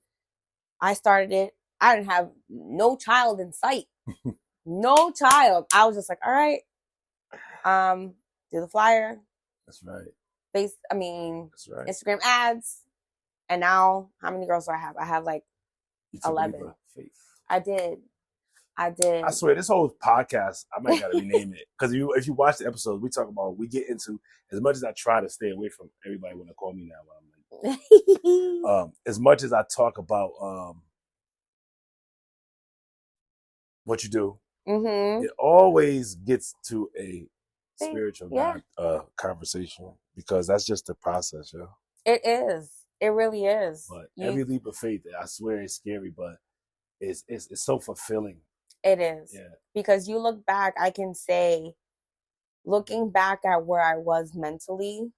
I started it. I didn't have no child in sight. No child. I was just like, all right, do the flyer. That's right. That's right. Instagram ads. And now, how many girls do I have? I have like 11. I did. I swear, this whole podcast, I might gotta rename it. Because if you watch the episodes, we get into, as much as I try to stay away from everybody when they call me now, when I'm like, as much as I talk about what you do, it always gets to a spiritual conversation, because that's just the process, It is. It really is. But every leap of faith, I swear, it's scary, but it's so fulfilling. It is. Yeah. Because you look back, I can say, looking back at where I was mentally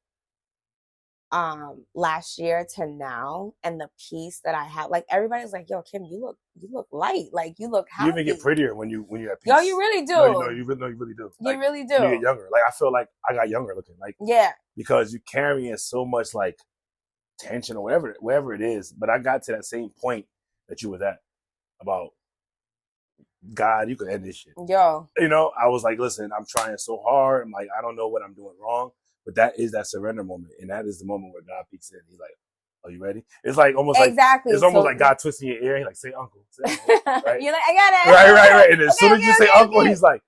last year to now, and the peace that I had, like, everybody's like, yo, Kim, you look light, like, you look happy. You even get prettier when you're at peace. Yo, you really do. No, you really do. Like, you really do. You get younger. Like, I feel like I got younger looking. Like, yeah, because you're carrying so much like tension or wherever it is. But I got to that same point that you was at about, God, you could end this shit. Yo. You know, I was like, listen, I'm trying so hard. I'm like, I don't know what I'm doing wrong. But that is that surrender moment. And that is the moment where God peeks in. He's like, are you ready? It's like almost exactly. It's almost like God twisting your ear. He's like, say uncle. Right? You're like, I got it. Right. And as soon as you say uncle, he's like,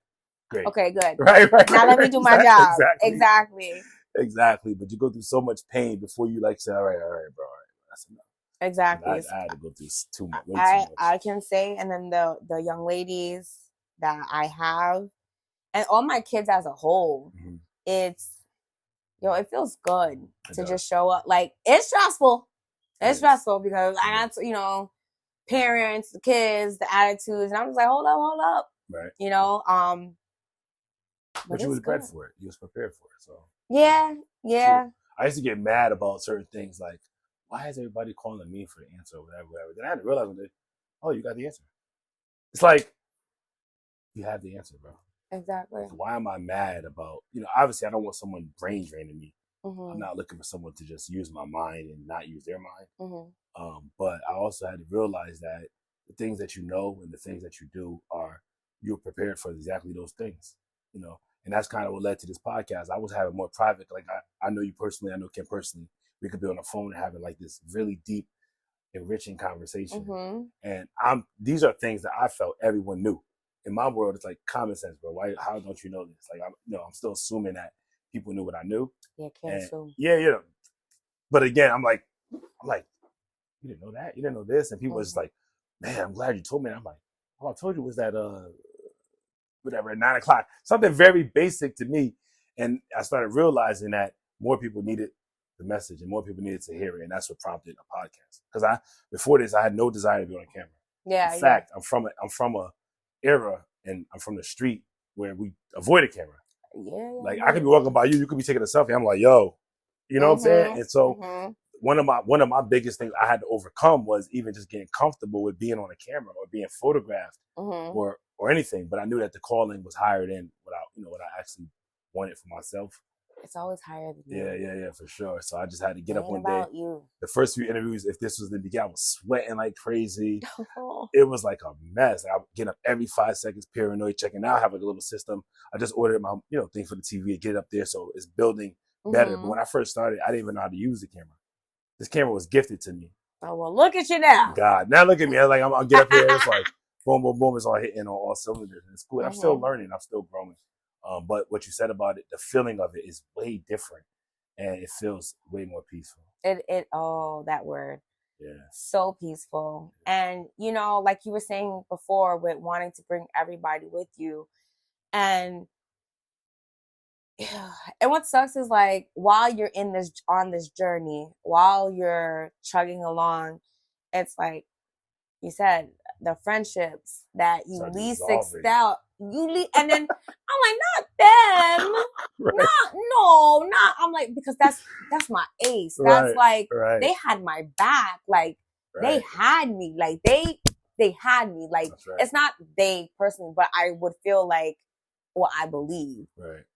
great. Okay, good. Right. Now let me do my job. Exactly. But you go through so much pain before you like say, all right, bro. All right. That's enough. Exactly. I had to go through too much. I can say, and then the young ladies that I have, and all my kids as a whole, it feels good to just show up. Like, it's stressful. It's stressful because I got to, parents, the kids, the attitudes, and I'm just like, hold up. Right. But you was bred for it. You was prepared for it. So yeah. So I used to get mad about certain things, like, why is everybody calling me for the answer or whatever? Then I had to realize one day, oh, you got the answer. It's like, you have the answer, bro. Exactly. Like, why am I mad about, obviously I don't want someone brain draining me. I'm not looking for someone to just use my mind and not use their mind. But I also had to realize that the things that you know and the things that you do you're prepared for exactly those things. And that's kind of what led to this podcast. I was having more private, like I know you personally, I know Kim personally. We could be on the phone and having like this really deep, enriching conversation. And these are things that I felt everyone knew. In my world, it's like common sense, bro. Why? How don't you know this? Like, I'm still assuming that people knew what I knew. Yeah, can't assume. Yeah. But again, I'm like, you didn't know that? You didn't know this? And people was just like, man, I'm glad you told me. And I'm like, all I told you was that whatever, at 9 o'clock. Something very basic to me. And I started realizing that more people needed the message and more people needed to hear it. And that's what prompted a podcast. Because before this, I had no desire to be on camera. Yeah. In fact, I'm from a era and I'm from the street where we avoided camera. Yeah. Like I could be walking by you, you could be taking a selfie. I'm like, yo, you know what I'm saying? And so one of my biggest things I had to overcome was even just getting comfortable with being on a camera or being photographed or anything. But I knew that the calling was higher than what I actually wanted for myself. It's always higher than you. Yeah, for sure. So I just had to get up one day. The first few interviews, if this was the beginning, I was sweating like crazy. It was like a mess. I would get up every 5 seconds, paranoid, checking. Now I have like a little system. I just ordered my thing for the TV to get it up there, so it's building better. But when I first started, I didn't even know how to use the camera. This camera was gifted to me. Oh well, look at you now. God, now look at me. Like I'll get up here. It's like boom, boom, boom. It's all hitting on all cylinders. And it's cool. I'm still learning. I'm still growing. But what you said about it, the feeling of it is way different, and it feels way more peaceful. That word. Yeah. So peaceful. And like you were saying before, with wanting to bring everybody with you, and what sucks is like while you're on this journey, while you're chugging along, it's like you said, the friendships that you least excel, and then I'm like, not them, right. not. I'm like, because that's my ace. That's like they had my back, like they had me, like they had me, like it's not they personally, but I would feel like what I believe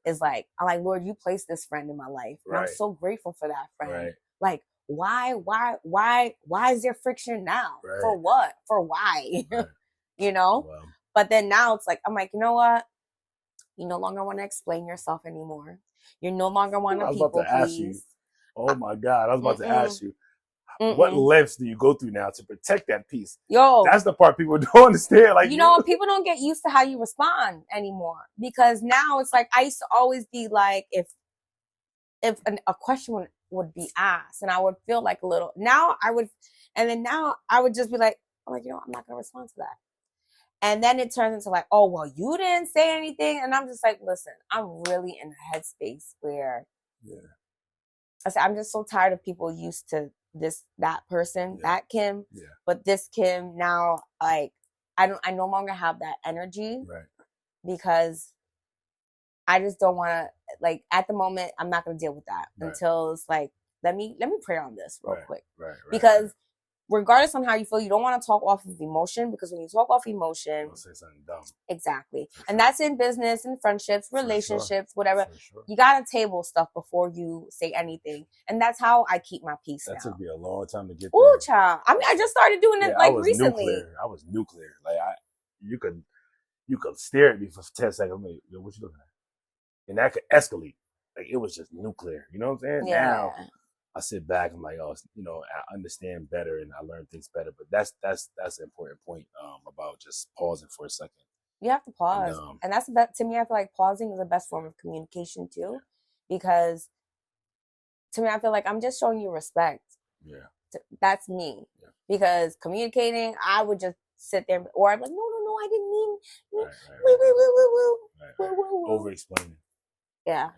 is like, I'm like, Lord, you placed this friend in my life, and I'm so grateful for that friend. Like, why is there friction now? For what? For why? Wow. But then now it's like, I'm like, you know what? You no longer want to explain yourself anymore. You no longer want to people please. Oh my God, I was about to ask you. What lengths do you go through now to protect that peace? Yo, that's the part people don't understand. Like, people don't get used to how you respond anymore, because now it's like I used to always be like, if a question would be asked, and I would feel like a little. Now I would just be like, I'm not gonna respond to that. And then it turns into like, oh well, you didn't say anything, and I'm just like, listen, I'm really in a headspace where I'm just so tired of people used to that person, that Kim, but this Kim now, like I no longer have that energy, because I just don't want to, like, at the moment I'm not going to deal with that until it's like, let me pray on this real quick, because regardless on how you feel, you don't want to talk off of emotion, because when you talk off emotion, you'll say something dumb. Exactly. And that's in business and friendships, relationships, whatever. You got to table stuff before you say anything. And that's how I keep my peace now. That took me a long time to get there. Ooh, child. I mean, I just started doing it recently. I was nuclear. Like you could stare at me for 10 seconds. Like, yo, what you looking at? And that could escalate. Like it was just nuclear. You know what I'm saying? Yeah. Now I sit back. I'm like, I understand better and I learn things better. But that's an important point about just pausing for a second. You have to pause, and that's to me. I feel like pausing is the best form of communication too, because to me, I feel like I'm just showing you respect. Yeah, that's me. Yeah. Because communicating, I would just sit there, or I'm like, no, I didn't mean. Over explaining. Yeah.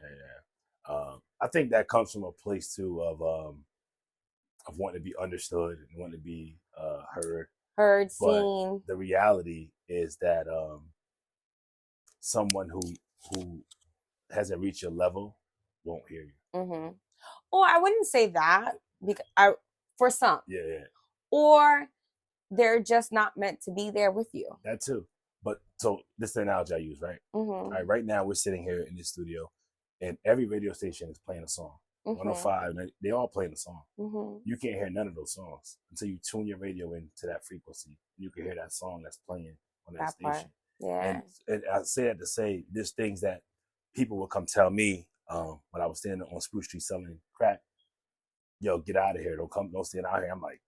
I think that comes from a place too of wanting to be understood and wanting to be heard, seen. The reality is that someone who hasn't reached your level won't hear you. Mm-hmm. Or I wouldn't say that, because for some. Yeah. Or they're just not meant to be there with you. That too. But so this is the analogy I use, right? Mm-hmm. All right. Right now we're sitting here in this studio, and every radio station is playing a song. Mm-hmm. 105, they all playing a song. Mm-hmm. You can't hear none of those songs until you tune your radio into that frequency. You can hear that song that's playing on that station. Yeah. And I say that to say there's things that people would come tell me when I was standing on Spruce Street selling crack, yo, get out of here. Don't stand out here. I'm like,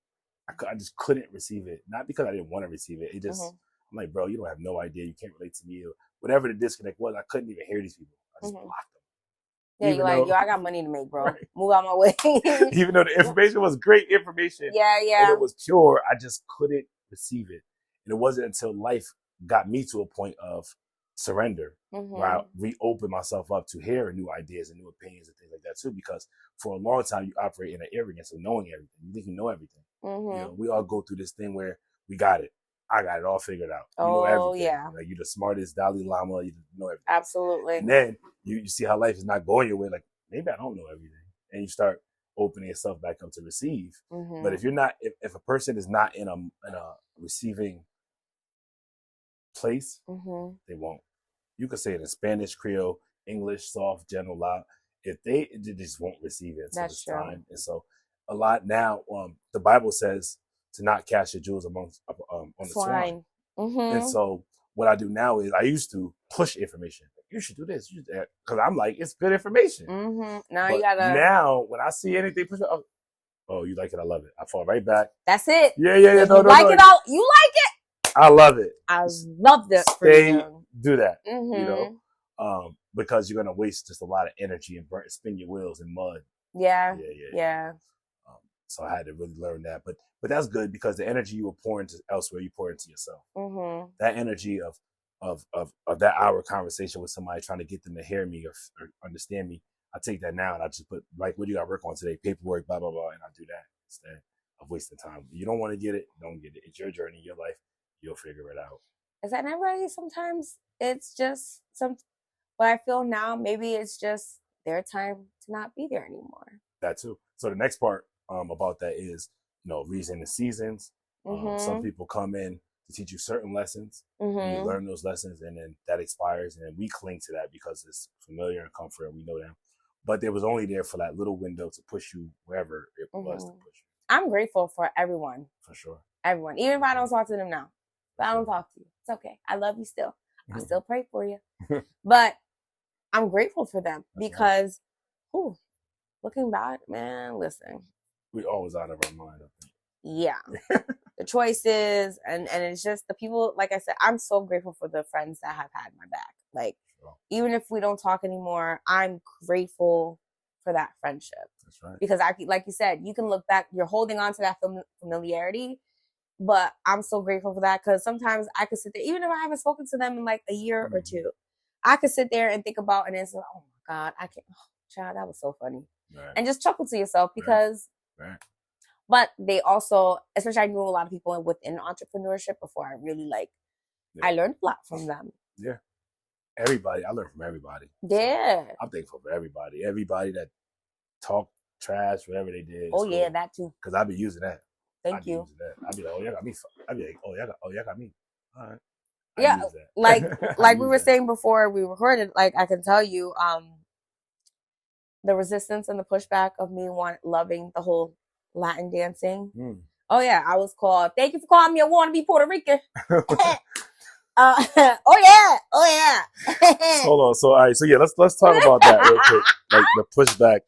I just couldn't receive it. Not because I didn't want to receive it. It just, I'm like, bro, you don't have no idea. You can't relate to me. Or whatever the disconnect was, I couldn't even hear these people. I just blocked them. Yeah, you're like, yo, I got money to make, bro. Right. Move out my way. Even though the information was great information. Yeah. And it was pure, I just couldn't receive it. And it wasn't until life got me to a point of surrender where I reopened myself up to hearing new ideas and new opinions and things like that too. Because for a long time, you operate in an arrogance of knowing everything. You think you know everything. You know, we all go through this thing where we got it. I got it all figured out. You know everything. Yeah. Like, you're the smartest Dalai Lama. You know everything. Absolutely. And then you see how life is not going your way. Like, maybe I don't know everything. And you start opening yourself back up to receive. But if you're not, if a person is not in a receiving place, they won't. You could say it in Spanish, Creole, English, soft, general, loud. If they just won't receive it until it's time. And so a lot now, the Bible says to not cast your jewels on the swine. And so what I do now is I used to push information. You should do this. You should do that. Because I'm like, it's good information. Now when I see anything push, oh, you like it? I love it. I fall right back. That's it. Yeah. You like it? I love it. I love that for you. Do that. You know, because you're gonna waste just a lot of energy and spin your wheels in mud. Yeah. So I had to really learn that, but that's good because the energy you will pour into elsewhere, you pour into yourself. That energy of that hour conversation with somebody trying to get them to hear me or understand me, I take that now and I just put like, what do you got to work on today? Paperwork, blah blah blah, and I do that instead of wasting time. You don't want to get it, don't get it. It's your journey, your life. You'll figure it out. Is that not right? Sometimes it's just but I feel now maybe it's just their time to not be there anymore. That too. So the next part about that is, you know, reason the seasons. Some people come in to teach you certain lessons. And you learn those lessons and then that expires and then we cling to that because it's familiar and comfort and we know them. But they was only there for that little window to push you wherever it was to push you. I'm grateful for everyone. For sure. Everyone. Even if I don't talk to them now. But I don't talk to you. It's okay. I love you still. I still pray for you. But I'm grateful for them because, looking back, man, listen. We always out of our mind, I think. Yeah. The choices and it's just the people, like I said, I'm so grateful for the friends that have had my back. Like, even if we don't talk anymore, I'm grateful for that friendship. That's right. Because like you said, you can look back, you're holding on to that familiarity. But I'm so grateful for that because sometimes I could sit there, even if I haven't spoken to them in like a year or two, I could sit there and think about and it's like, oh my God, I can't, child, that was so funny. Right. And just chuckle to yourself because, but they also, especially I knew a lot of people within entrepreneurship before I really I learned a lot from them. Yeah. Everybody, I learned from everybody. Yeah. So I'm thankful for everybody. Everybody that talked trash, whatever they did. Oh, yeah, that too. Because I've been using that. Thank you. I'd be like, oh, y'all got me. I'd be like, oh, y'all got me. All right. Yeah, like we were saying before we recorded, like I can tell you, the resistance and the pushback of me loving the whole Latin dancing. Oh yeah, I was called. Thank you for calling me a wannabe Puerto Rican. Oh yeah. Hold on. So all right. So yeah, let's talk about that real quick. Like the pushback.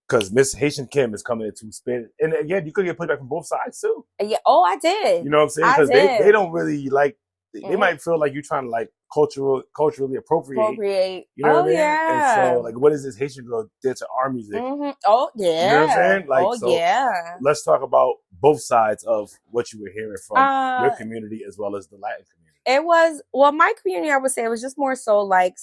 Because Miss Haitian Kim is coming into Spanish. And again, you could get pushback from both sides too. Yeah. Oh, I did. You know what I'm saying? Because they don't really like, they might feel like you're trying to like culturally appropriate. You know what I mean? Yeah. And so like, what is this Haitian girl did to our music? Oh, yeah. You know what I'm saying? Like, let's talk about both sides of what you were hearing from your community as well as the Latin community. It was, my community, I would say it was just more so like,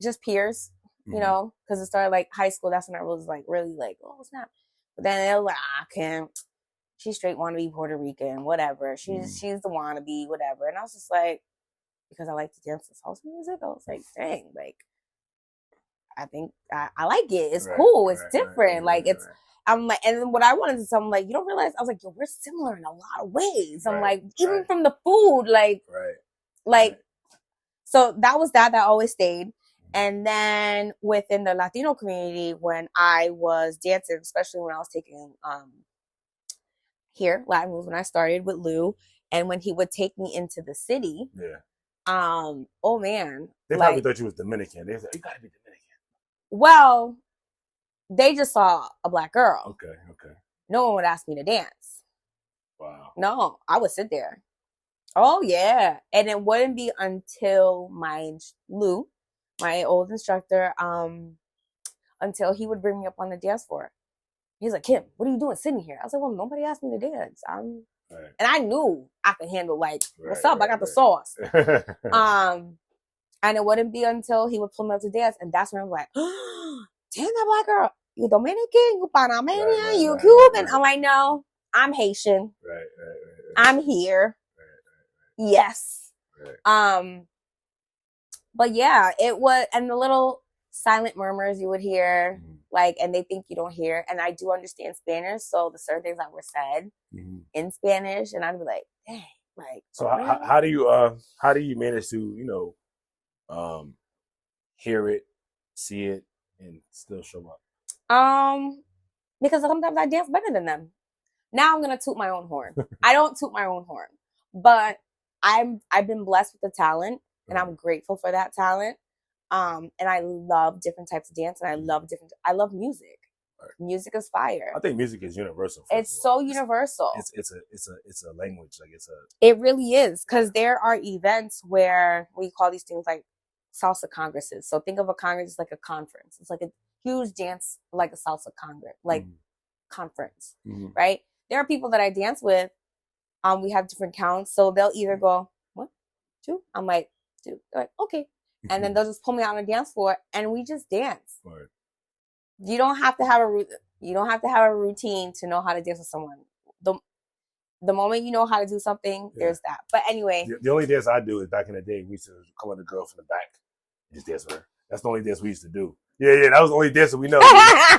just peers. You know, because it started like high school. That's when I was like really like, oh snap. But then they were like, I can't. She's straight wannabe Puerto Rican, whatever. She's the wannabe, whatever. And I was just like, because I like to dance to salsa music, I was like, dang, like, I think I like it. It's cool. It's different. I'm like, and then what I wanted to tell them, like, you don't realize, I was like, yo, we're similar in a lot of ways. I'm like, even from the food, so that was that always stayed. And then within the Latino community, when I was dancing, especially when I was taking Latin moves, when I started with Lou, and when he would take me into the city, Oh man. They probably thought you was Dominican. They said, you gotta be Dominican. Well, they just saw a black girl. Okay. No one would ask me to dance. Wow. No, I would sit there. Oh yeah. And it wouldn't be until Lou, my old instructor, until he would bring me up on the dance floor. He's like, Kim, what are you doing sitting here? I was like, well, nobody asked me to dance. And I knew I could handle what's up? I got the sauce. And it wouldn't be until he would pull me up to dance, and that's when I was like, oh, damn, that black girl, you Dominican, you Panamanian, you Cuban. I'm like, no, I'm Haitian. Right. I'm here. Yes. But yeah, it was, and the little silent murmurs you would hear, and they think you don't hear. And I do understand Spanish, so the certain things that were said in Spanish, and I'd be like, dang, So how do you manage to hear it, see it, and still show up? Because sometimes I dance better than them. Now I'm gonna toot my own horn. I don't toot my own horn, but I've been blessed with the talent, and I'm grateful for that talent. And I love different types of dance, and I love music. Right. Music is fire. I think music is universal. It's so universal. It's a language. It really is, because there are events where we call these things like salsa congresses. So think of a congress as like a conference. It's like a huge dance, like a salsa congress, conference, right? There are people that I dance with. We have different counts, so they'll either go 1, 2. I'm like 2. They're like, okay. And then they'll just pull me out on the dance floor, and we just dance. Right. You don't have to have a routine to know how to dance with someone. The moment you know how to do something, there's that. But anyway, the only dance I do is back in the day. We used to come with a girl from the back, just dance with her. That's the only dance we used to do. Yeah, that was the only dance that we know. You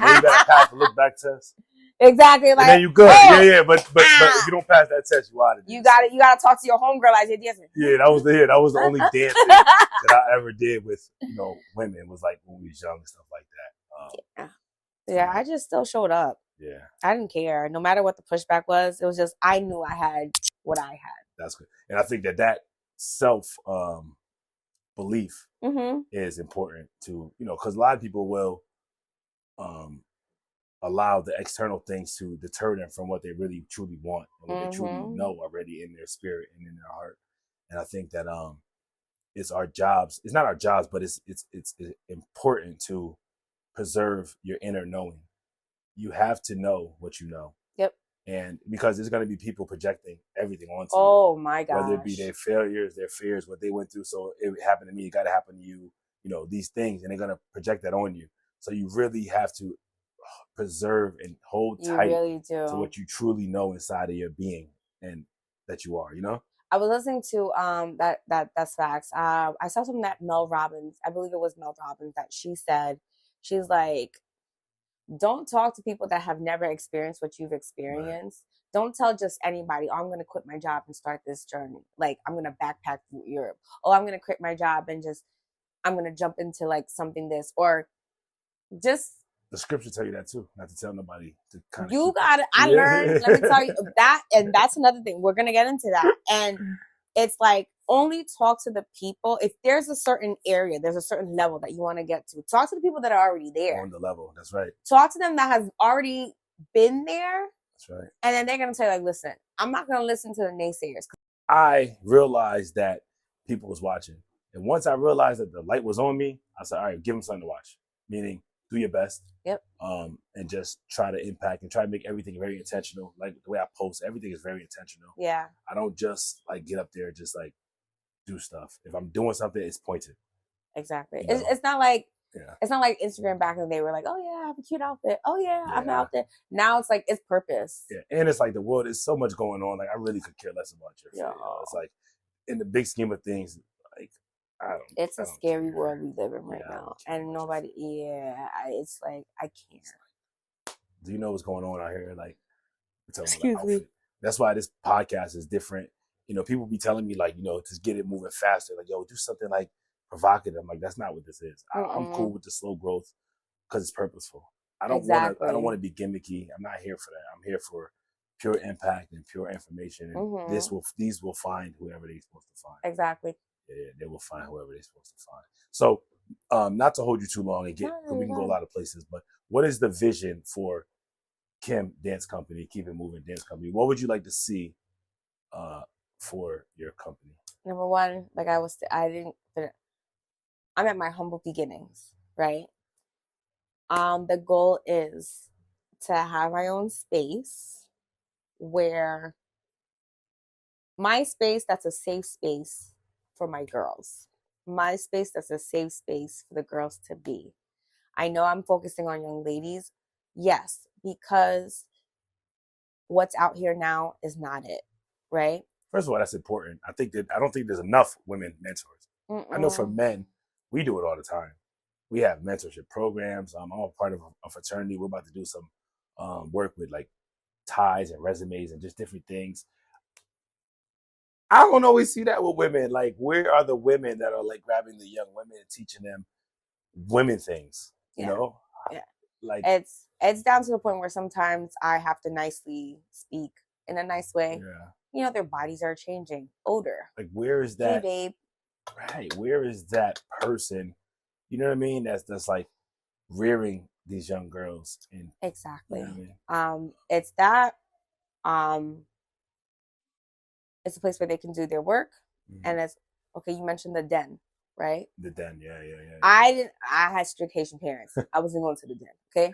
gotta pass the look back test. Exactly, and then you good. Oh, but if you don't pass that test, you out of it. You gotta talk to your homegirl as you're dancing. Yeah, that was the only dance that I ever did with women, was like when we was young and stuff like that. Yeah, I just still showed up. Yeah, I didn't care, no matter what the pushback was. It was just I knew I had what I had. That's good, and I think that self belief is important to because a lot of people will allow the external things to deter them from what they really truly want and what they truly know already in their spirit and in their heart. And I think that it's our jobs. It's not our jobs, but it's important to preserve your inner knowing. You have to know what you know. Yep. And because there's going to be people projecting everything onto you. Oh my gosh. Whether it be their failures, their fears, what they went through. So it happened to me. It got to happen to you. These things, and they're going to project that on you. So you really have to preserve and hold tight to what you truly know inside of your being and that you are. I was listening to that's facts. I saw something that Mel Robbins, I believe it was Mel Robbins, that she said. She's like, don't talk to people that have never experienced what you've experienced. Right. Don't tell just anybody, oh, I'm going to quit my job and start this journey. Like, I'm going to backpack through Europe. Oh, I'm going to quit my job and I'm going to jump into like something this, or just. The scripture tell you that too, not to tell nobody to kind of. You got it. I learned, let me tell you that. And that's another thing. We're going to get into that. And it's like, only talk to the people. If there's a certain area, there's a certain level that you want to get to, talk to the people that are already there. On the level. That's right. Talk to them that has already been there. That's right. And then they're going to tell you, like, listen, I'm not going to listen to the naysayers. I realized that people was watching. And once I realized that the light was on me, I said, all right, give them something to watch. Meaning, do your best. Yep. And just try to impact and try to make everything very intentional. Like the way I post, everything is very intentional. Yeah. I don't just like get up there and just like do stuff. If I'm doing something, it's pointed. Exactly. It's not like it's not like Instagram back in the day. We're like, oh yeah, I have a cute outfit. Oh yeah, I'm out there. Now it's like it's purpose. Yeah, and it's like the world is so much going on. Like I really could care less about your fit. It's like in the big scheme of things, like it's a scary world we live in right now, and nobody. Yeah, it's like I can't. Do you know what's going on out here? Like, excuse me. That's why this podcast is different. People be telling me like, to get it moving faster. Like, yo, do something like provocative. I'm like, that's not what this is. I'm cool with the slow growth because it's purposeful. I don't want to be gimmicky. I'm not here for that. I'm here for pure impact and pure information. And these will find whoever they're supposed to find. Exactly. Yeah, they will find whoever they're supposed to find. So, not to hold you too long and we can go a lot of places, but what is the vision for Kim Dance Company, Keep It Moving Dance Company? What would you like to see for your company? Number one, like I'm at my humble beginnings, right? The goal is to have my own space where my space that's a safe space for my girls. My space that's a safe space for the girls to be. I know I'm focusing on young ladies. Yes, because what's out here now is not it, right? First of all, that's important. I don't think there's enough women mentors. I know for men, we do it all the time. We have mentorship programs. I'm all part of a fraternity. We're about to do some work with like ties and resumes and just different things. I don't always see that with women. Like, where are the women that are like grabbing the young women and teaching them women things? You know? Yeah. Like, it's down to the point where sometimes I have to nicely speak in a nice way. Yeah. You know, their bodies are changing, older. Like, where is that? Hey, babe. Right. Where is that person? You know what I mean? That's like rearing these young girls. Exactly. You know what I mean? It's that. It's a place where they can do their work, and it's okay. You mentioned the den, right? The den, yeah. I had strict Haitian parents. I wasn't going to the den. Okay.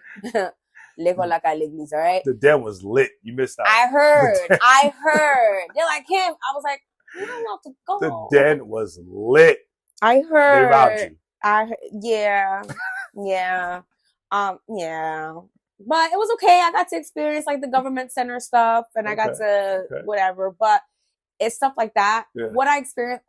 L'école like à l'église, all right? The den was lit. You missed out. I heard. They're like, Kim. I was like, you don't want to go. The den was lit. I heard. They robbed you. Yeah. Yeah. But it was okay. I got to experience like the government center stuff, and I got to whatever. But it's stuff like that. Yeah. What I experienced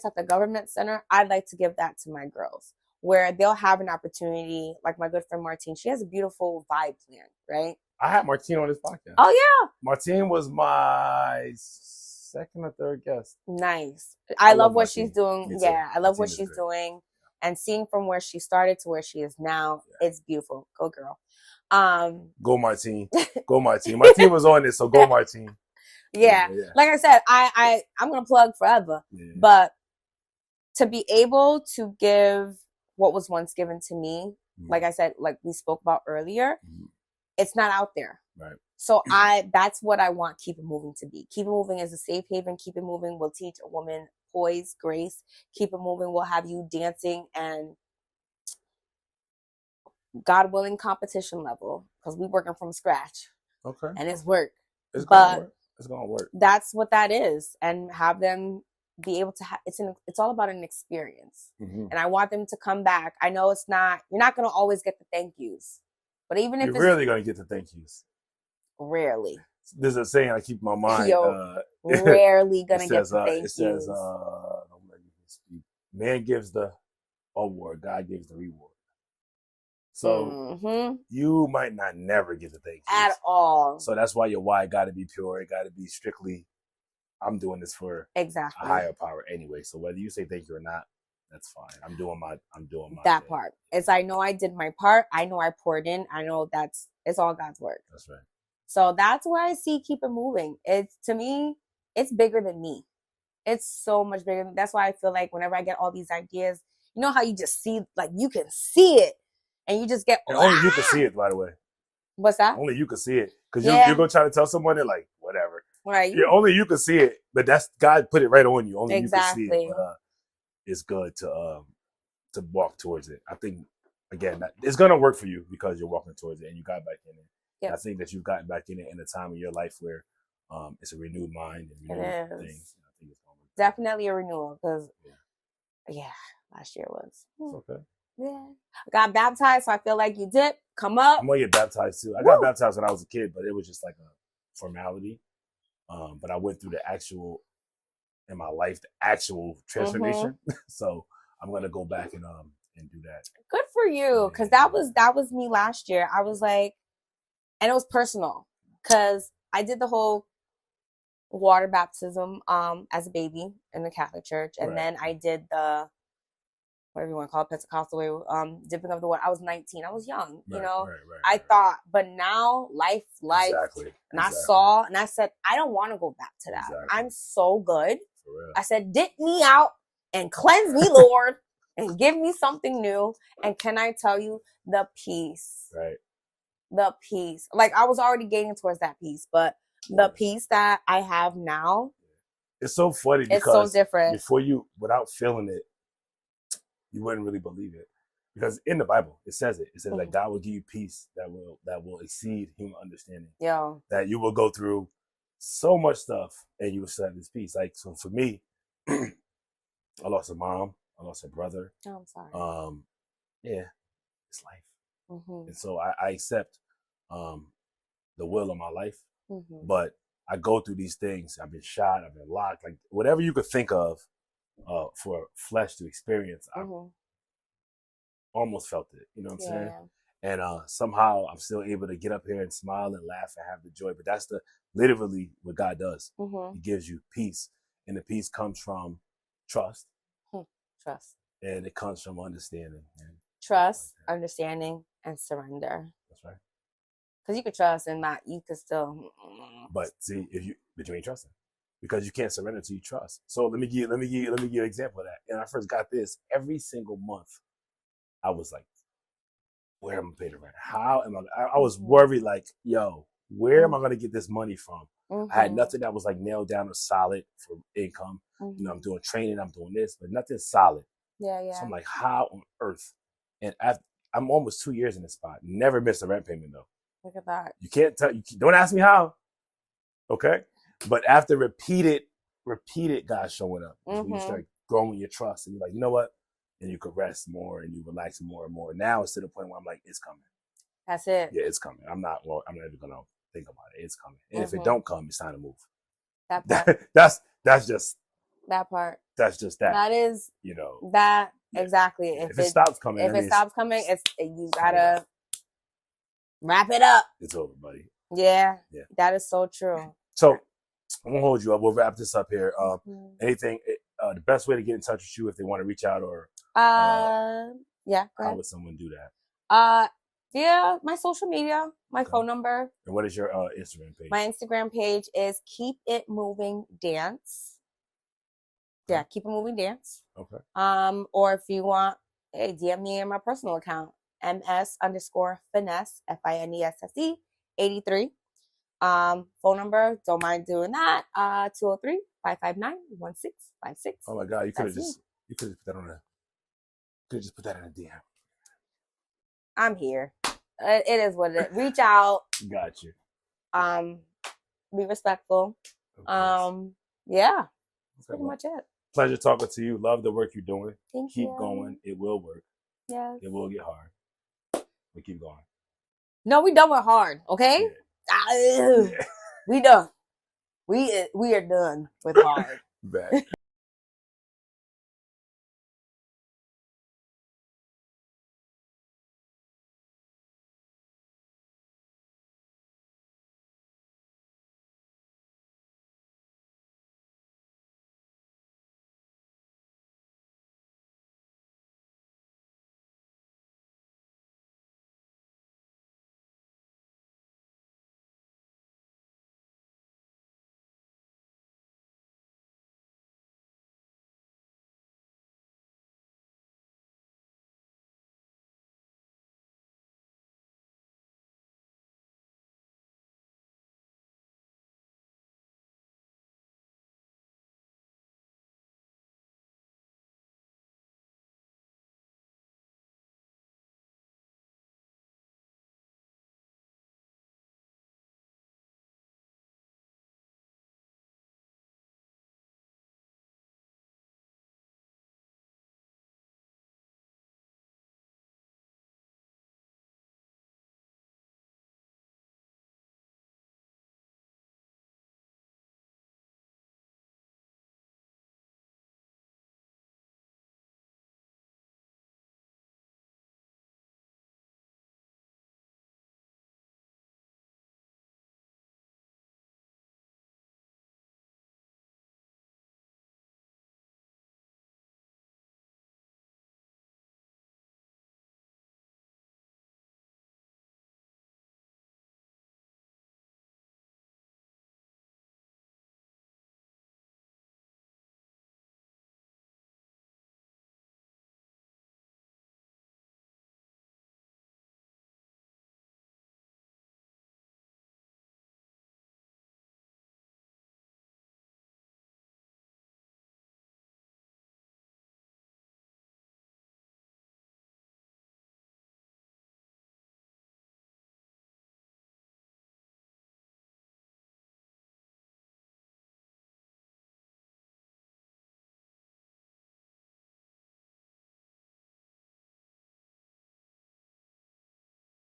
at the government center, I'd like to give that to my girls, where they'll have an opportunity. Like my good friend Martine, she has a beautiful vibe plan, right? I had Martine on this podcast. Oh yeah, Martine was my second or third guest. Nice. I love what she's doing. Yeah, I love what she's doing, and seeing from where she started to where she is now, it's beautiful. Go girl. Go Martine. Go Martine. Martine was on this, so go Martine. Yeah. Like I said, I'm gonna plug forever. Yeah. But to be able to give what was once given to me, like I said, like we spoke about earlier, it's not out there. Right. So that's what I want Keep It Moving to be. Keep It Moving is a safe haven. Keep It Moving will teach a woman poise, grace. Keep It Moving will have you dancing and God willing competition level, because we're working from scratch. Okay. And it's work. It's gonna work. That's what that is, and have them be able to have. It's all about an experience, and I want them to come back. I know you're not gonna always get the thank yous, but even if you're rarely gonna get the thank yous. Rarely. There's a saying I keep in my mind. Rarely gonna get the thank yous. It says, man gives the award, God gives the reward. So you might not never get the thank you at all. So that's why your why got to be pure. It got to be strictly, I'm doing this for a higher power anyway. So whether you say thank you or not, that's fine. I'm doing my that thing. Part. It's I know I did my part. I know I poured in. I know it's all God's work. That's right. So that's where I see Keep It Moving. To me, it's bigger than me. It's so much bigger. That's why I feel like whenever I get all these ideas, you know how you just see, like you can see it. And you just get... And only you can see it, by the way. What's that? Only you can see it. Because you're going to try to tell someone, they're like, whatever. Right. Only you can see it. But that's God put it right on you. Only you can see it. But it's good to walk towards it. I think, again, it's going to work for you because you're walking towards it and you got back in it. Yep. I think that you've gotten back in it in a time in your life where it's a renewed mind and renewed things. I think it's going to work. Definitely a renewal because, last year was. It's okay. Yeah. I got baptized, so I feel like you dip, come up. I'm gonna get baptized too. I got baptized when I was a kid, but it was just like a formality. But I went through the actual transformation. So I'm gonna go back and do that. Good for you, because that was me last year. I was like, and it was personal, because I did the whole water baptism as a baby in the Catholic Church, and then I did the whatever you want to call it, Pentecostal way, dipping of the water. I was 19. I was young, you know. I thought, but now life. Exactly. And I saw, and I said, I don't want to go back to that. I'm so good. For real. I said, dip me out and cleanse me, Lord, and give me something new. And can I tell you, the peace. Right. The peace. Like, I was already gaining towards that peace, but the peace that I have now. It's so funny because it's so different. Before without feeling it, you wouldn't really believe it. Because in the Bible, it says it. It says that God will give you peace that will exceed human understanding. Yeah. That you will go through so much stuff and you will still have this peace. Like, so for me, I lost a mom. I lost a brother. Oh, I'm sorry. Yeah, it's life. And so I accept the will of my life. But I go through these things. I've been shot. I've been locked. Like, whatever you could think of for flesh to experience, I almost felt it. You know what I'm saying? And somehow I'm still able to get up here and smile and laugh and have the joy. But that's literally what God does. He gives you peace. And the peace comes from trust. Trust. And it comes from understanding. Trust, understanding, and surrender. That's right. Because you could trust and not, you could still. But see, but you ain't trusting, because you can't surrender till you trust. So let me give you an example of that. And I first got this, every single month, I was like, where am I paying the rent? How am I was worried, like, yo, where am I going to get this money from? I had nothing that was like nailed down or solid for income. You know, I'm doing training, I'm doing this, but nothing solid. Yeah. So I'm like, how on earth? And I'm almost 2 years in this spot. Never missed a rent payment though. Look at that. You can't tell. Don't ask me how. Okay, but after repeated God showing up, you start growing your trust, and you're like, you know what? And you could rest more and you relax more and more. Now it's to the point where I'm like, it's coming. That's it. Yeah, it's coming. I'm not even gonna think about it. It's coming. And if it don't come, it's time to move. That part. that's just that part. That's just that. That is, you know, that exactly. If it stops coming, you gotta wrap it up. It's over, buddy. Yeah. That is so true. So I won't hold you up. We'll wrap this up here. Anything? The best way to get in touch with you if they want to reach out, or yeah. How would someone do that? Yeah, my social media, my phone number. And what is your Instagram page? My Instagram page is Keep It Moving Dance. Yeah, Keep It Moving Dance. Okay. Or if you want, hey, DM me in my personal account, ms_finesse FINESSE 83. Phone number, don't mind doing that. 203-559-1656. Oh my God, you could have just put that on a. Could just put that in a DM. I'm here. It is what it is. Reach out. Got you. Be respectful. Yeah. That's pretty much it. Pleasure talking to you. Love the work you're doing. Thank you. Keep going. It will work. Yes. It will get hard. But keep going. No, we done with hard, okay? Yeah. We done. We are done with hard. Back.